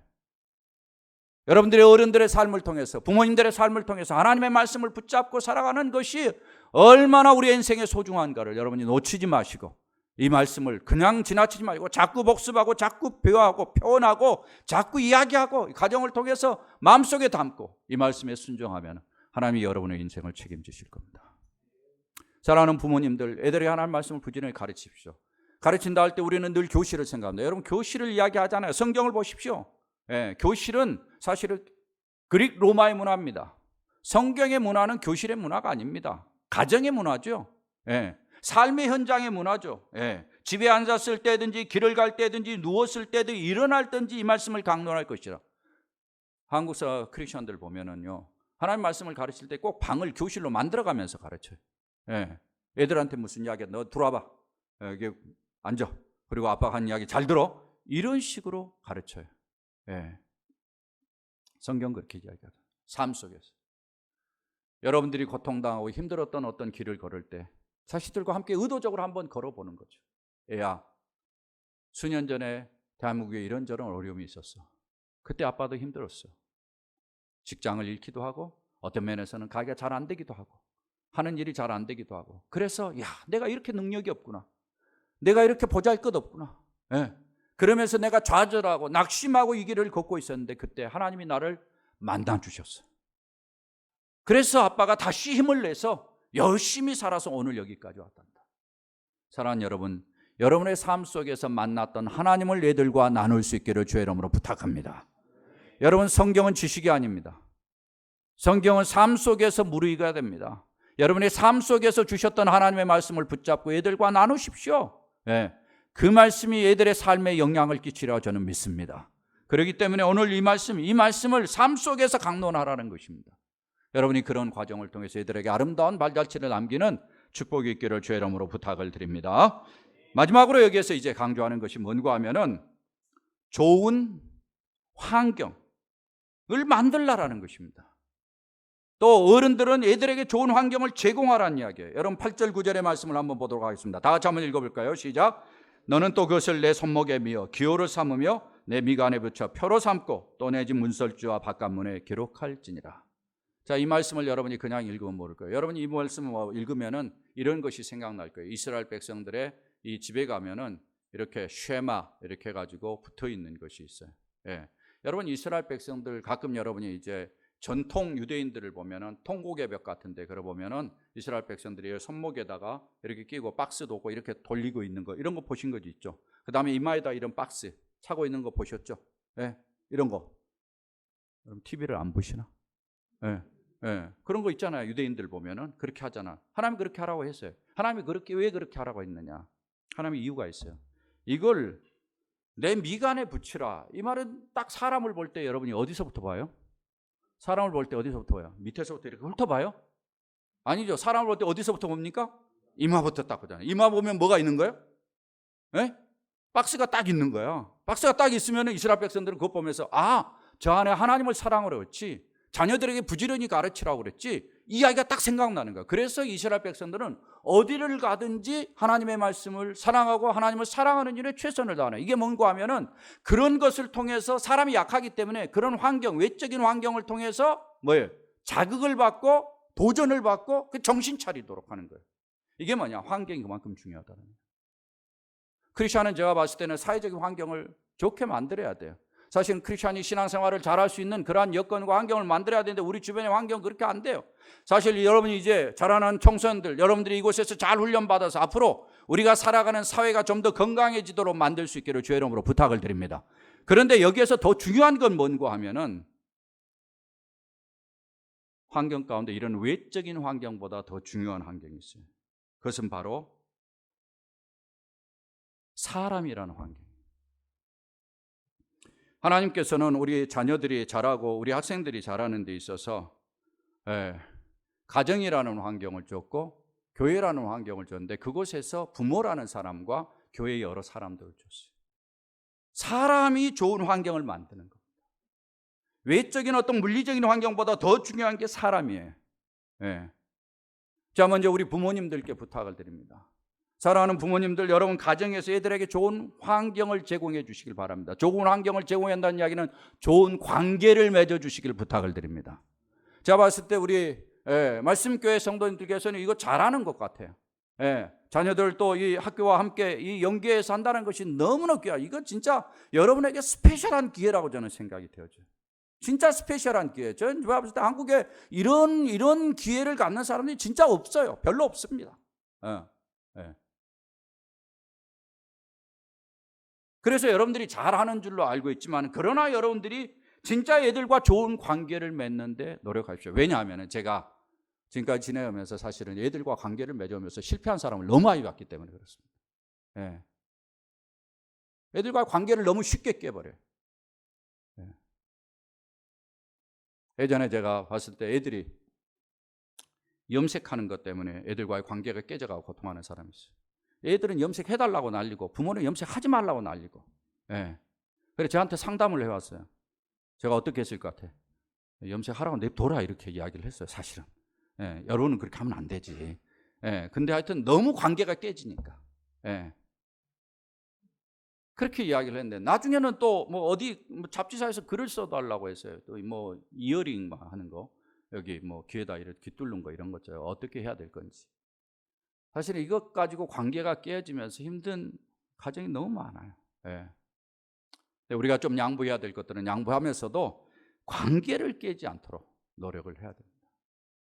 여러분들의 어른들의 삶을 통해서, 부모님들의 삶을 통해서 하나님의 말씀을 붙잡고 살아가는 것이 얼마나 우리 인생의 소중한가를 여러분이 놓치지 마시고, 이 말씀을 그냥 지나치지 말고 자꾸 복습하고 자꾸 배워하고 표현하고 자꾸 이야기하고 가정을 통해서 마음속에 담고 이 말씀에 순종하면 하나님이 여러분의 인생을 책임지실 겁니다. 사랑하는 부모님들, 애들이 하나님 말씀을 부지런히 가르치십시오. 가르친다 할 때 우리는 늘 교실을 생각합니다. 여러분 교실을 이야기하잖아요. 성경을 보십시오. 예, 교실은 사실은 그릭 로마의 문화입니다. 성경의 문화는 교실의 문화가 아닙니다. 가정의 문화죠. 예, 삶의 현장의 문화죠. 예, 집에 앉았을 때든지 길을 갈 때든지 누웠을 때든지 일어날 때든지 이 말씀을 강론할 것이라. 한국사 크리스천들 보면은요, 하나님 말씀을 가르칠 때 꼭 방을 교실로 만들어가면서 가르쳐요. 예, 애들한테 무슨 이야기야? 너 들어와봐. 여기 앉아. 그리고 아빠가 한 이야기 잘 들어. 이런 식으로 가르쳐요. 예. 성경 그렇게 이야기하죠. 삶 속에서 여러분들이 고통당하고 힘들었던 어떤 길을 걸을 때 자식들과 함께 의도적으로 한번 걸어보는 거죠. 애야, 수년 전에 대한민국에 이런저런 어려움이 있었어. 그때 아빠도 힘들었어. 직장을 잃기도 하고 어떤 면에서는 가게가 잘 안 되기도 하고 하는 일이 잘 안 되기도 하고, 그래서 야, 내가 이렇게 능력이 없구나, 내가 이렇게 보잘것없구나, 예. 그러면서 내가 좌절하고 낙심하고 이 길을 걷고 있었는데 그때 하나님이 나를 만나주셨어. 그래서 아빠가 다시 힘을 내서 열심히 살아서 오늘 여기까지 왔단다. 사랑하는 여러분, 여러분의 삶 속에서 만났던 하나님을 애들과 나눌 수 있기를 주의 이름으로 부탁합니다. 여러분, 성경은 지식이 아닙니다. 성경은 삶 속에서 무르익어야 됩니다. 여러분의 삶 속에서 주셨던 하나님의 말씀을 붙잡고 애들과 나누십시오. 예. 그 말씀이 애들의 삶에 영향을 끼치리라고 저는 믿습니다. 그렇기 때문에 오늘 이 말씀을 삶 속에서 강론하라는 것입니다. 여러분이 그런 과정을 통해서 애들에게 아름다운 발자취를 남기는 축복이 있기를 주의 이름으로 부탁을 드립니다. 마지막으로 여기에서 이제 강조하는 것이 뭔가 하면은 좋은 환경을 만들라라는 것입니다. 또 어른들은 애들에게 좋은 환경을 제공하라는 이야기예요. 여러분 8절 9절의 말씀을 한번 보도록 하겠습니다. 다 같이 한번 읽어볼까요? 시작. 너는 또 그것을 내 손목에 미어 기호를 삼으며 내 미간에 붙여 표로 삼고 또 내 집 문설주와 바깥문에 기록할지니라. 자, 이 말씀을 여러분이 그냥 읽으면 모를 거예요. 여러분이 이 말씀을 읽으면은 이런 것이 생각날 거예요. 이스라엘 백성들의 이 집에 가면은 이렇게 쉐마 이렇게 해가지고 붙어 있는 것이 있어요. 예. 여러분 이스라엘 백성들 가끔 여러분이 이제 전통 유대인들을 보면은 통곡의 벽 같은데 그러 보면은 이스라엘 백성들이 손목에다가 이렇게 끼고 박스도 없고 이렇게 돌리고 있는 거, 이런 거 보신 거 있죠. 그 다음에 이마에다 이런 박스 차고 있는 거 보셨죠? 예, 이런 거. 그럼 TV를 안 보시나? 예, 예, 그런 거 있잖아요. 유대인들 보면은 그렇게 하잖아. 하나님 그렇게 하라고 했어요. 하나님이 왜 그렇게 하라고 했느냐? 하나님의 이유가 있어요. 이걸 내 미간에 붙이라. 이 말은 딱 사람을 볼 때 여러분이 어디서부터 봐요? 사람을 볼 때 어디서부터 봐요? 밑에서부터 이렇게 훑어봐요? 아니죠. 사람을 볼 때 어디서부터 봅니까? 이마부터 딱 보잖아요. 이마 보면 뭐가 있는 거예요? 예? 박스가 딱 있는 거야. 박스가 딱 있으면 이스라엘 백성들은 그것 보면서 저 안에 하나님을 사랑하라고 했지, 자녀들에게 부지런히 가르치라고 그랬지, 이 이야기가 딱 생각나는 거야. 그래서 이스라엘 백성들은 어디를 가든지 하나님의 말씀을 사랑하고 하나님을 사랑하는 일에 최선을 다하는, 이게 뭔가 하면은 그런 것을 통해서 사람이 약하기 때문에 그런 환경, 외적인 환경을 통해서 뭐예요? 자극을 받고 도전을 받고 그 정신 차리도록 하는 거예요. 이게 뭐냐? 환경이 그만큼 중요하다는 거예요. 크리스천은 제가 봤을 때는 사회적인 환경을 좋게 만들어야 돼요. 사실은 크리스천이 신앙생활을 잘할 수 있는 그러한 여건과 환경을 만들어야 되는데 우리 주변의 환경은 그렇게 안 돼요. 사실 여러분이 이제 자라는 청소년들, 여러분들이 이곳에서 잘 훈련받아서 앞으로 우리가 살아가는 사회가 좀 더 건강해지도록 만들 수 있기를 주의 이름으로 부탁을 드립니다. 그런데 여기에서 더 중요한 건 뭔가 하면은 환경 가운데 이런 외적인 환경보다 더 중요한 환경이 있어요. 그것은 바로 사람이라는 환경. 하나님께서는 우리 자녀들이 자라고 우리 학생들이 자라는 데 있어서 예, 가정이라는 환경을 줬고 교회라는 환경을 줬는데 그곳에서 부모라는 사람과 교회의 여러 사람들을 줬어요. 사람이 좋은 환경을 만드는 겁니다. 외적인 어떤 물리적인 환경보다 더 중요한 게 사람이에요. 예. 자, 먼저 우리 부모님들께 부탁을 드립니다. 사랑하는 부모님들, 여러분 가정에서 애들에게 좋은 환경을 제공해 주시길 바랍니다. 좋은 환경을 제공한다는 이야기는 좋은 관계를 맺어 주시길 부탁을 드립니다. 제가 봤을 때 우리 말씀교회 성도님들께서는 이거 잘하는 것 같아요. 자녀들 또 이 학교와 함께 이 연계해서 한다는 것이 너무나 귀해요. 이거 진짜 여러분에게 스페셜한 기회라고 저는 생각이 되어져요. 진짜 스페셜한 기회. 저는 봤을 때 한국에 이런 기회를 갖는 사람들이 진짜 없어요. 별로 없습니다. 그래서 여러분들이 잘하는 줄로 알고 있지만, 그러나 여러분들이 진짜 애들과 좋은 관계를 맺는데 노력하십시오. 왜냐하면 제가 지금까지 지내면서 사실은 애들과 관계를 맺으면서 실패한 사람을 너무 많이 봤기 때문에 그렇습니다. 애들과 관계를 너무 쉽게 깨버려요. 예전에 제가 봤을 때 애들이 염색하는 것 때문에 애들과의 관계가 깨져가고 고통하는 사람이 있어요. 애들은 염색해달라고 난리고 부모는 염색하지 말라고 난리고. 그래서 저한테 상담을 해왔어요. 제가 어떻게 했을 것 같아? 염색하라고 냅둬라 이렇게 이야기를 했어요. 사실은 여러분은 그렇게 하면 안 되지. 근데 하여튼 너무 관계가 깨지니까 그렇게 이야기를 했는데, 나중에는 또 뭐 어디 잡지사에서 글을 써달라고 했어요. 또 뭐 이어링 하는 거, 여기 뭐 귀에다 이렇게 귀 뚫는 거, 이런 것죠. 어떻게 해야 될 건지. 사실 이것 가지고 관계가 깨지면서 힘든 가정이 너무 많아요. 우리가 좀 양보해야 될 것들은 양보하면서도 관계를 깨지 않도록 노력을 해야 됩니다.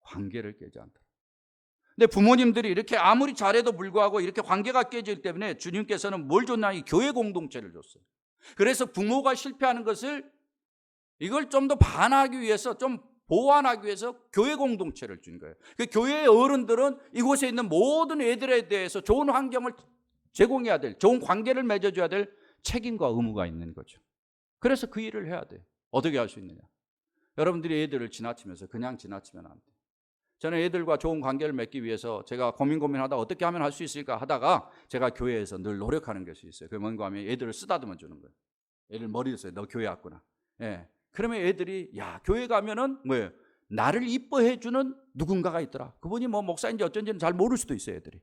관계를 깨지 않도록. 근데 부모님들이 이렇게 아무리 잘해도 불구하고 이렇게 관계가 깨질 때문에 주님께서는 뭘 줬나? 이 교회 공동체를 줬어요. 그래서 부모가 실패하는 것을 이걸 좀 더 반하기 위해서, 좀 보완하기 위해서 교회 공동체를 준 거예요. 그 교회의 어른들은 이곳에 있는 모든 애들에 대해서 좋은 환경을 제공해야 될, 좋은 관계를 맺어줘야 될 책임과 의무가 있는 거죠. 그래서 그 일을 해야 돼요. 어떻게 할 수 있느냐? 여러분들이 애들을 지나치면서 그냥 지나치면 안 돼요. 저는 애들과 좋은 관계를 맺기 위해서 제가 고민하다 어떻게 하면 할 수 있을까 하다가 제가 교회에서 늘 노력하는 것이 있어요. 그게 뭔가 하면 애들을 쓰다듬어 주는 거예요. 애들 머리를 써요. 너 교회 왔구나. 그러면 애들이, 야, 교회 가면은 뭐예요? 나를 이뻐해 주는 누군가가 있더라. 그분이 뭐 목사인지 어쩐지는 잘 모를 수도 있어요, 애들이.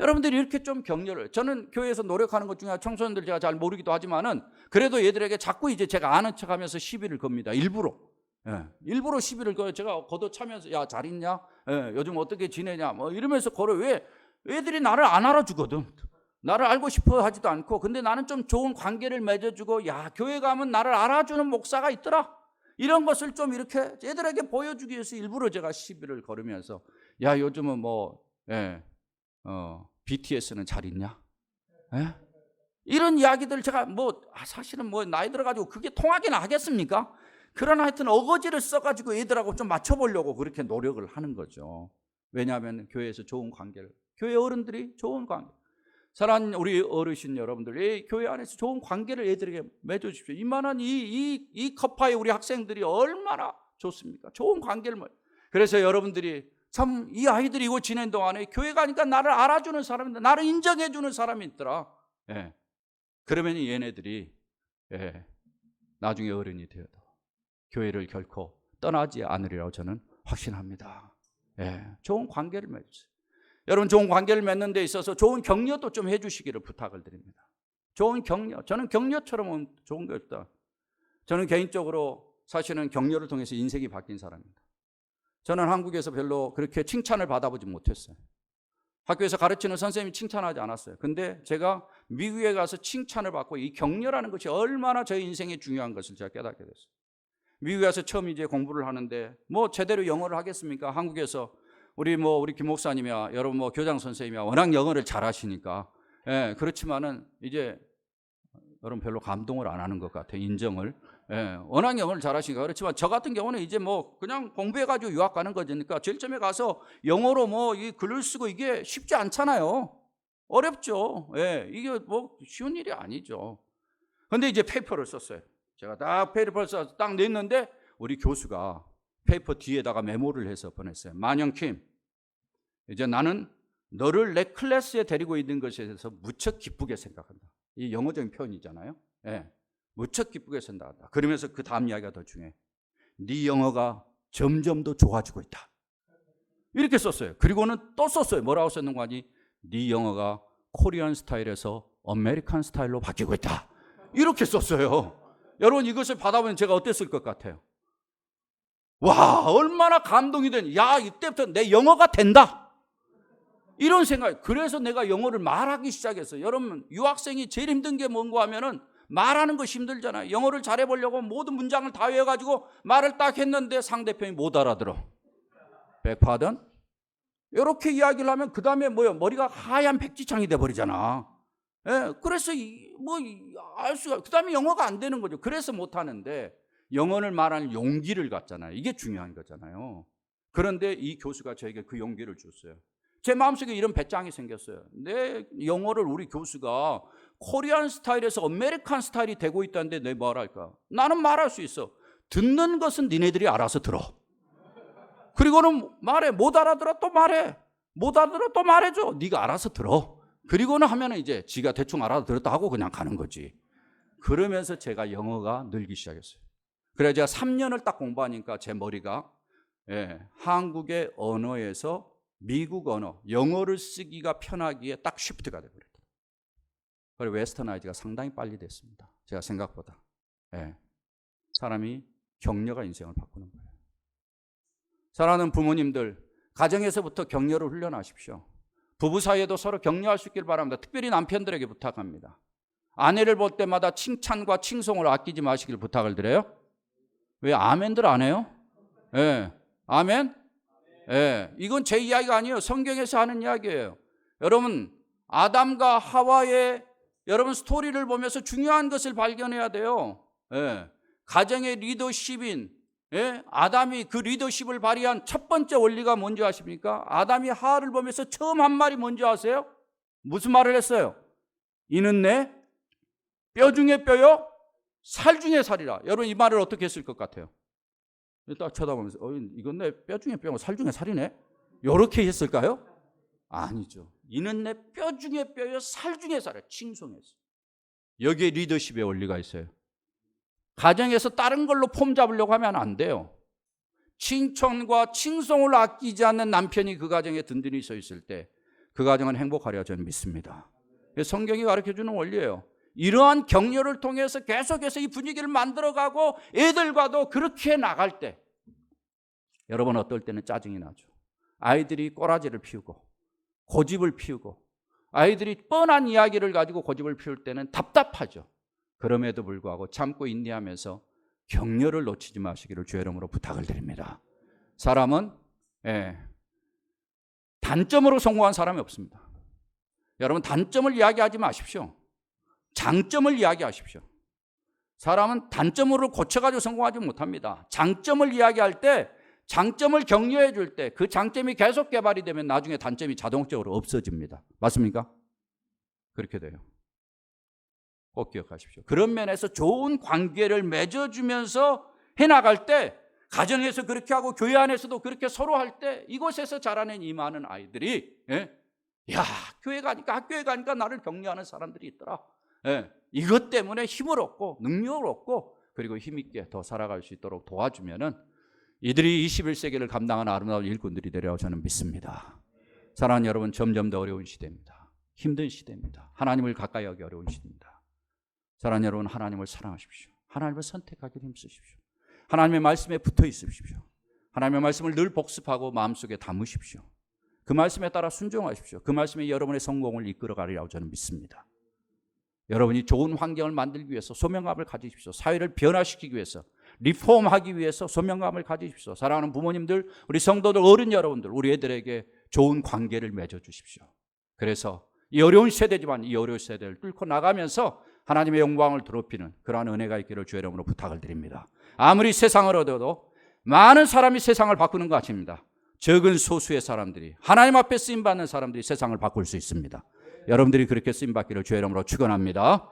여러분들이 이렇게 좀 격려를, 저는 교회에서 노력하는 것 중에 청소년들 제가 잘 모르기도 하지만은 그래도 얘들에게 자꾸 이제 제가 아는 척 하면서 시비를 겁니다. 일부러 시비를 거요. 제가 걷어차면서, 야, 잘 있냐? 요즘 어떻게 지내냐? 뭐 이러면서 걸어요. 왜? 애들이 나를 안 알아주거든. 나를 알고 싶어 하지도 않고. 근데 나는 좀 좋은 관계를 맺어주고, 야, 교회 가면 나를 알아주는 목사가 있더라. 이런 것을 좀 이렇게 애들에게 보여주기 위해서 일부러 제가 시비를 걸으면서, 야, 요즘은 뭐, BTS는 잘 있냐? 이런 이야기들 제가 사실은 나이 들어가지고 그게 통하긴 하겠습니까? 그러나 하여튼 어거지를 써가지고 애들하고 좀 맞춰보려고 그렇게 노력을 하는 거죠. 왜냐하면 교회에서 좋은 관계를, 교회 어른들이 좋은 관계, 사랑하는 우리 어르신 여러분들, 교회 안에서 좋은 관계를 애들에게 맺어주십시오. 이만한 이 커파의 우리 학생들이 얼마나 좋습니까? 좋은 관계를 그래서 여러분들이 참, 이 아이들이 이거 지낸 동안에 교회 가니까 나를 알아주는 사람인데, 나를 인정해주는 사람이 있더라. 그러면 얘네들이 나중에 어른이 되어도 교회를 결코 떠나지 않으리라고 저는 확신합니다. 좋은 관계를 맺으세요. 여러분, 좋은 관계를 맺는 데 있어서 좋은 격려도 좀 해주시기를 부탁을 드립니다. 좋은 격려. 저는 격려처럼 좋은 게 없다. 저는 개인적으로 사실은 격려를 통해서 인생이 바뀐 사람입니다. 저는 한국에서 별로 그렇게 칭찬을 받아보지 못했어요. 학교에서 가르치는 선생님이 칭찬하지 않았어요. 근데 제가 미국에 가서 칭찬을 받고, 이 격려라는 것이 얼마나 저희 인생에 중요한 것을 제가 깨닫게 됐어요. 미국에 가서 처음 이제 공부를 하는데 제대로 영어를 하겠습니까? 한국에서 우리 김 목사님이야, 여러분 교장 선생님이야, 워낙 영어를 잘하시니까. 그렇지만은 이제 여러분 별로 감동을 안 하는 것 같아요. 인정을. 워낙 영어를 잘하시니까. 그렇지만 저 같은 경우는 이제 그냥 공부해가지고 유학 가는 거니까 제일 처음에 가서 영어로 이 글을 쓰고 이게 쉽지 않잖아요. 어렵죠. 이게 쉬운 일이 아니죠. 근데 이제 페이퍼를 썼어요. 제가 딱 페이퍼를 써서 딱 냈는데 우리 교수가 페이퍼 뒤에다가 메모를 해서 보냈어요. 만영킴, 이제 나는 너를 내 클래스에 데리고 있는 것에 대해서 무척 기쁘게 생각한다. 이 영어적인 표현이잖아요. 예, 무척 기쁘게 생각한다. 그러면서 그 다음 이야기가 더 중요해. 네 영어가 점점 더 좋아지고 있다. 이렇게 썼어요. 그리고는 또 썼어요. 뭐라고 썼는가 하니, 네 영어가 코리안 스타일에서 아메리칸 스타일로 바뀌고 있다. 이렇게 썼어요. 여러분, 이것을 받아보면 제가 어땠을 것 같아요? 와, 얼마나 감동이 되니. 야, 이때부터 내 영어가 된다. 이런 생각. 그래서 내가 영어를 말하기 시작했어요. 여러분, 유학생이 제일 힘든 게 뭔가 하면은 말하는 것이 힘들잖아요. 영어를 잘해보려고 모든 문장을 다 외워가지고 말을 딱 했는데 상대편이 못 알아들어. 백파든? 이렇게 이야기를 하면 그 다음에 뭐요? 머리가 하얀 백지창이 돼버리잖아. 예, 그래서 알 수가, 그 다음에 영어가 안 되는 거죠. 그래서 못 하는데, 영어를 말하는 용기를 갖잖아요. 이게 중요한 거잖아요. 그런데 이 교수가 저에게 그 용기를 줬어요. 제 마음속에 이런 배짱이 생겼어요. 내 영어를 우리 교수가 코리안 스타일에서 아메리칸 스타일이 되고 있다는데 내 뭘 할까? 나는 말할 수 있어. 듣는 것은 니네들이 알아서 들어. 그리고는 말해. 못 알아들어 또 말해. 못 알아들어 또 말해줘. 네가 알아서 들어. 그리고는 하면은 이제 지가 대충 알아들었다 하고 그냥 가는 거지. 그러면서 제가 영어가 늘기 시작했어요. 그래 제가 3년을 딱 공부하니까 제 머리가 한국의 언어에서 미국 언어, 영어를 쓰기가 편하기에 딱 쉬프트가 되버렸더라고요. 그리고 웨스터나이즈가 상당히 빨리 됐습니다. 제가 생각보다. 사람이 격려가 인생을 바꾸는 거예요. 사랑하는 부모님들, 가정에서부터 격려를 훈련하십시오. 부부 사이에도 서로 격려할 수 있길 바랍니다. 특별히 남편들에게 부탁합니다. 아내를 볼 때마다 칭찬과 칭송을 아끼지 마시길 부탁을 드려요. 왜 아멘들 안 해요? 아멘? 이건 제 이야기가 아니에요. 성경에서 하는 이야기예요. 여러분, 아담과 하와의 여러분 스토리를 보면서 중요한 것을 발견해야 돼요. 가정의 리더십인 아담이 그 리더십을 발휘한 첫 번째 원리가 뭔지 아십니까? 아담이 하와를 보면서 처음 한 말이 뭔지 아세요? 무슨 말을 했어요? 이는 내 뼈 중에 뼈요, 살 중에 살이라. 여러분 이 말을 어떻게 했을 것 같아요? 딱 쳐다보면서 이건 내 뼈 중에 뼈고 살 중에 살이네? 이렇게 했을까요? 아니죠. 이는 내 뼈 중에 뼈요, 살 중에 살이라. 칭송했어요. 여기에 리더십의 원리가 있어요. 가정에서 다른 걸로 폼 잡으려고 하면 안 돼요. 칭찬과 칭송을 아끼지 않는 남편이 그 가정에 든든히 서 있을 때 그 가정은 행복하리라 저는 믿습니다. 성경이 가르쳐주는 원리예요. 이러한 격려를 통해서 계속해서 이 분위기를 만들어가고 애들과도 그렇게 나갈 때 여러분 어떨 때는 짜증이 나죠. 아이들이 꼬라지를 피우고 고집을 피우고 아이들이 뻔한 이야기를 가지고 고집을 피울 때는 답답하죠. 그럼에도 불구하고 참고 인내하면서 격려를 놓치지 마시기를 주의 이름으로 부탁을 드립니다. 사람은 단점으로 성공한 사람이 없습니다. 여러분 단점을 이야기하지 마십시오. 장점을 이야기하십시오. 사람은 단점으로 고쳐가지고 성공하지 못합니다. 장점을 이야기할 때, 장점을 격려해 줄 때 그 장점이 계속 개발이 되면 나중에 단점이 자동적으로 없어집니다. 맞습니까? 그렇게 돼요. 꼭 기억하십시오. 그런 면에서 좋은 관계를 맺어주면서 해나갈 때, 가정에서 그렇게 하고 교회 안에서도 그렇게 서로 할 때 이곳에서 자라는 이 많은 아이들이 교회 가니까 학교에 가니까 나를 격려하는 사람들이 있더라. 이것 때문에 힘을 얻고 능력을 얻고 그리고 힘있게 더 살아갈 수 있도록 도와주면은 이들이 21세기를 감당하는 아름다운 일꾼들이 되리라고 저는 믿습니다. 사랑하는 여러분, 점점 더 어려운 시대입니다. 힘든 시대입니다. 하나님을 가까이 하기 어려운 시대입니다. 사랑하는 여러분, 하나님을 사랑하십시오. 하나님을 선택하기를 힘쓰십시오. 하나님의 말씀에 붙어 있으십시오. 하나님의 말씀을 늘 복습하고 마음속에 담으십시오. 그 말씀에 따라 순종하십시오. 그 말씀이 여러분의 성공을 이끌어가리라고 저는 믿습니다. 여러분이 좋은 환경을 만들기 위해서 소명감을 가지십시오. 사회를 변화시키기 위해서, 리폼하기 위해서 소명감을 가지십시오. 사랑하는 부모님들, 우리 성도들, 어른 여러분들, 우리 애들에게 좋은 관계를 맺어주십시오. 그래서 이 어려운 세대지만 이 어려운 세대를 뚫고 나가면서 하나님의 영광을 드높이는 그러한 은혜가 있기를 주의 이름으로 부탁을 드립니다. 아무리 세상을 얻어도 많은 사람이 세상을 바꾸는 것 같습니다. 적은 소수의 사람들이, 하나님 앞에 쓰임받는 사람들이 세상을 바꿀 수 있습니다. 여러분들이 그렇게 쓰임받기를 주의 이름으로 축원합니다.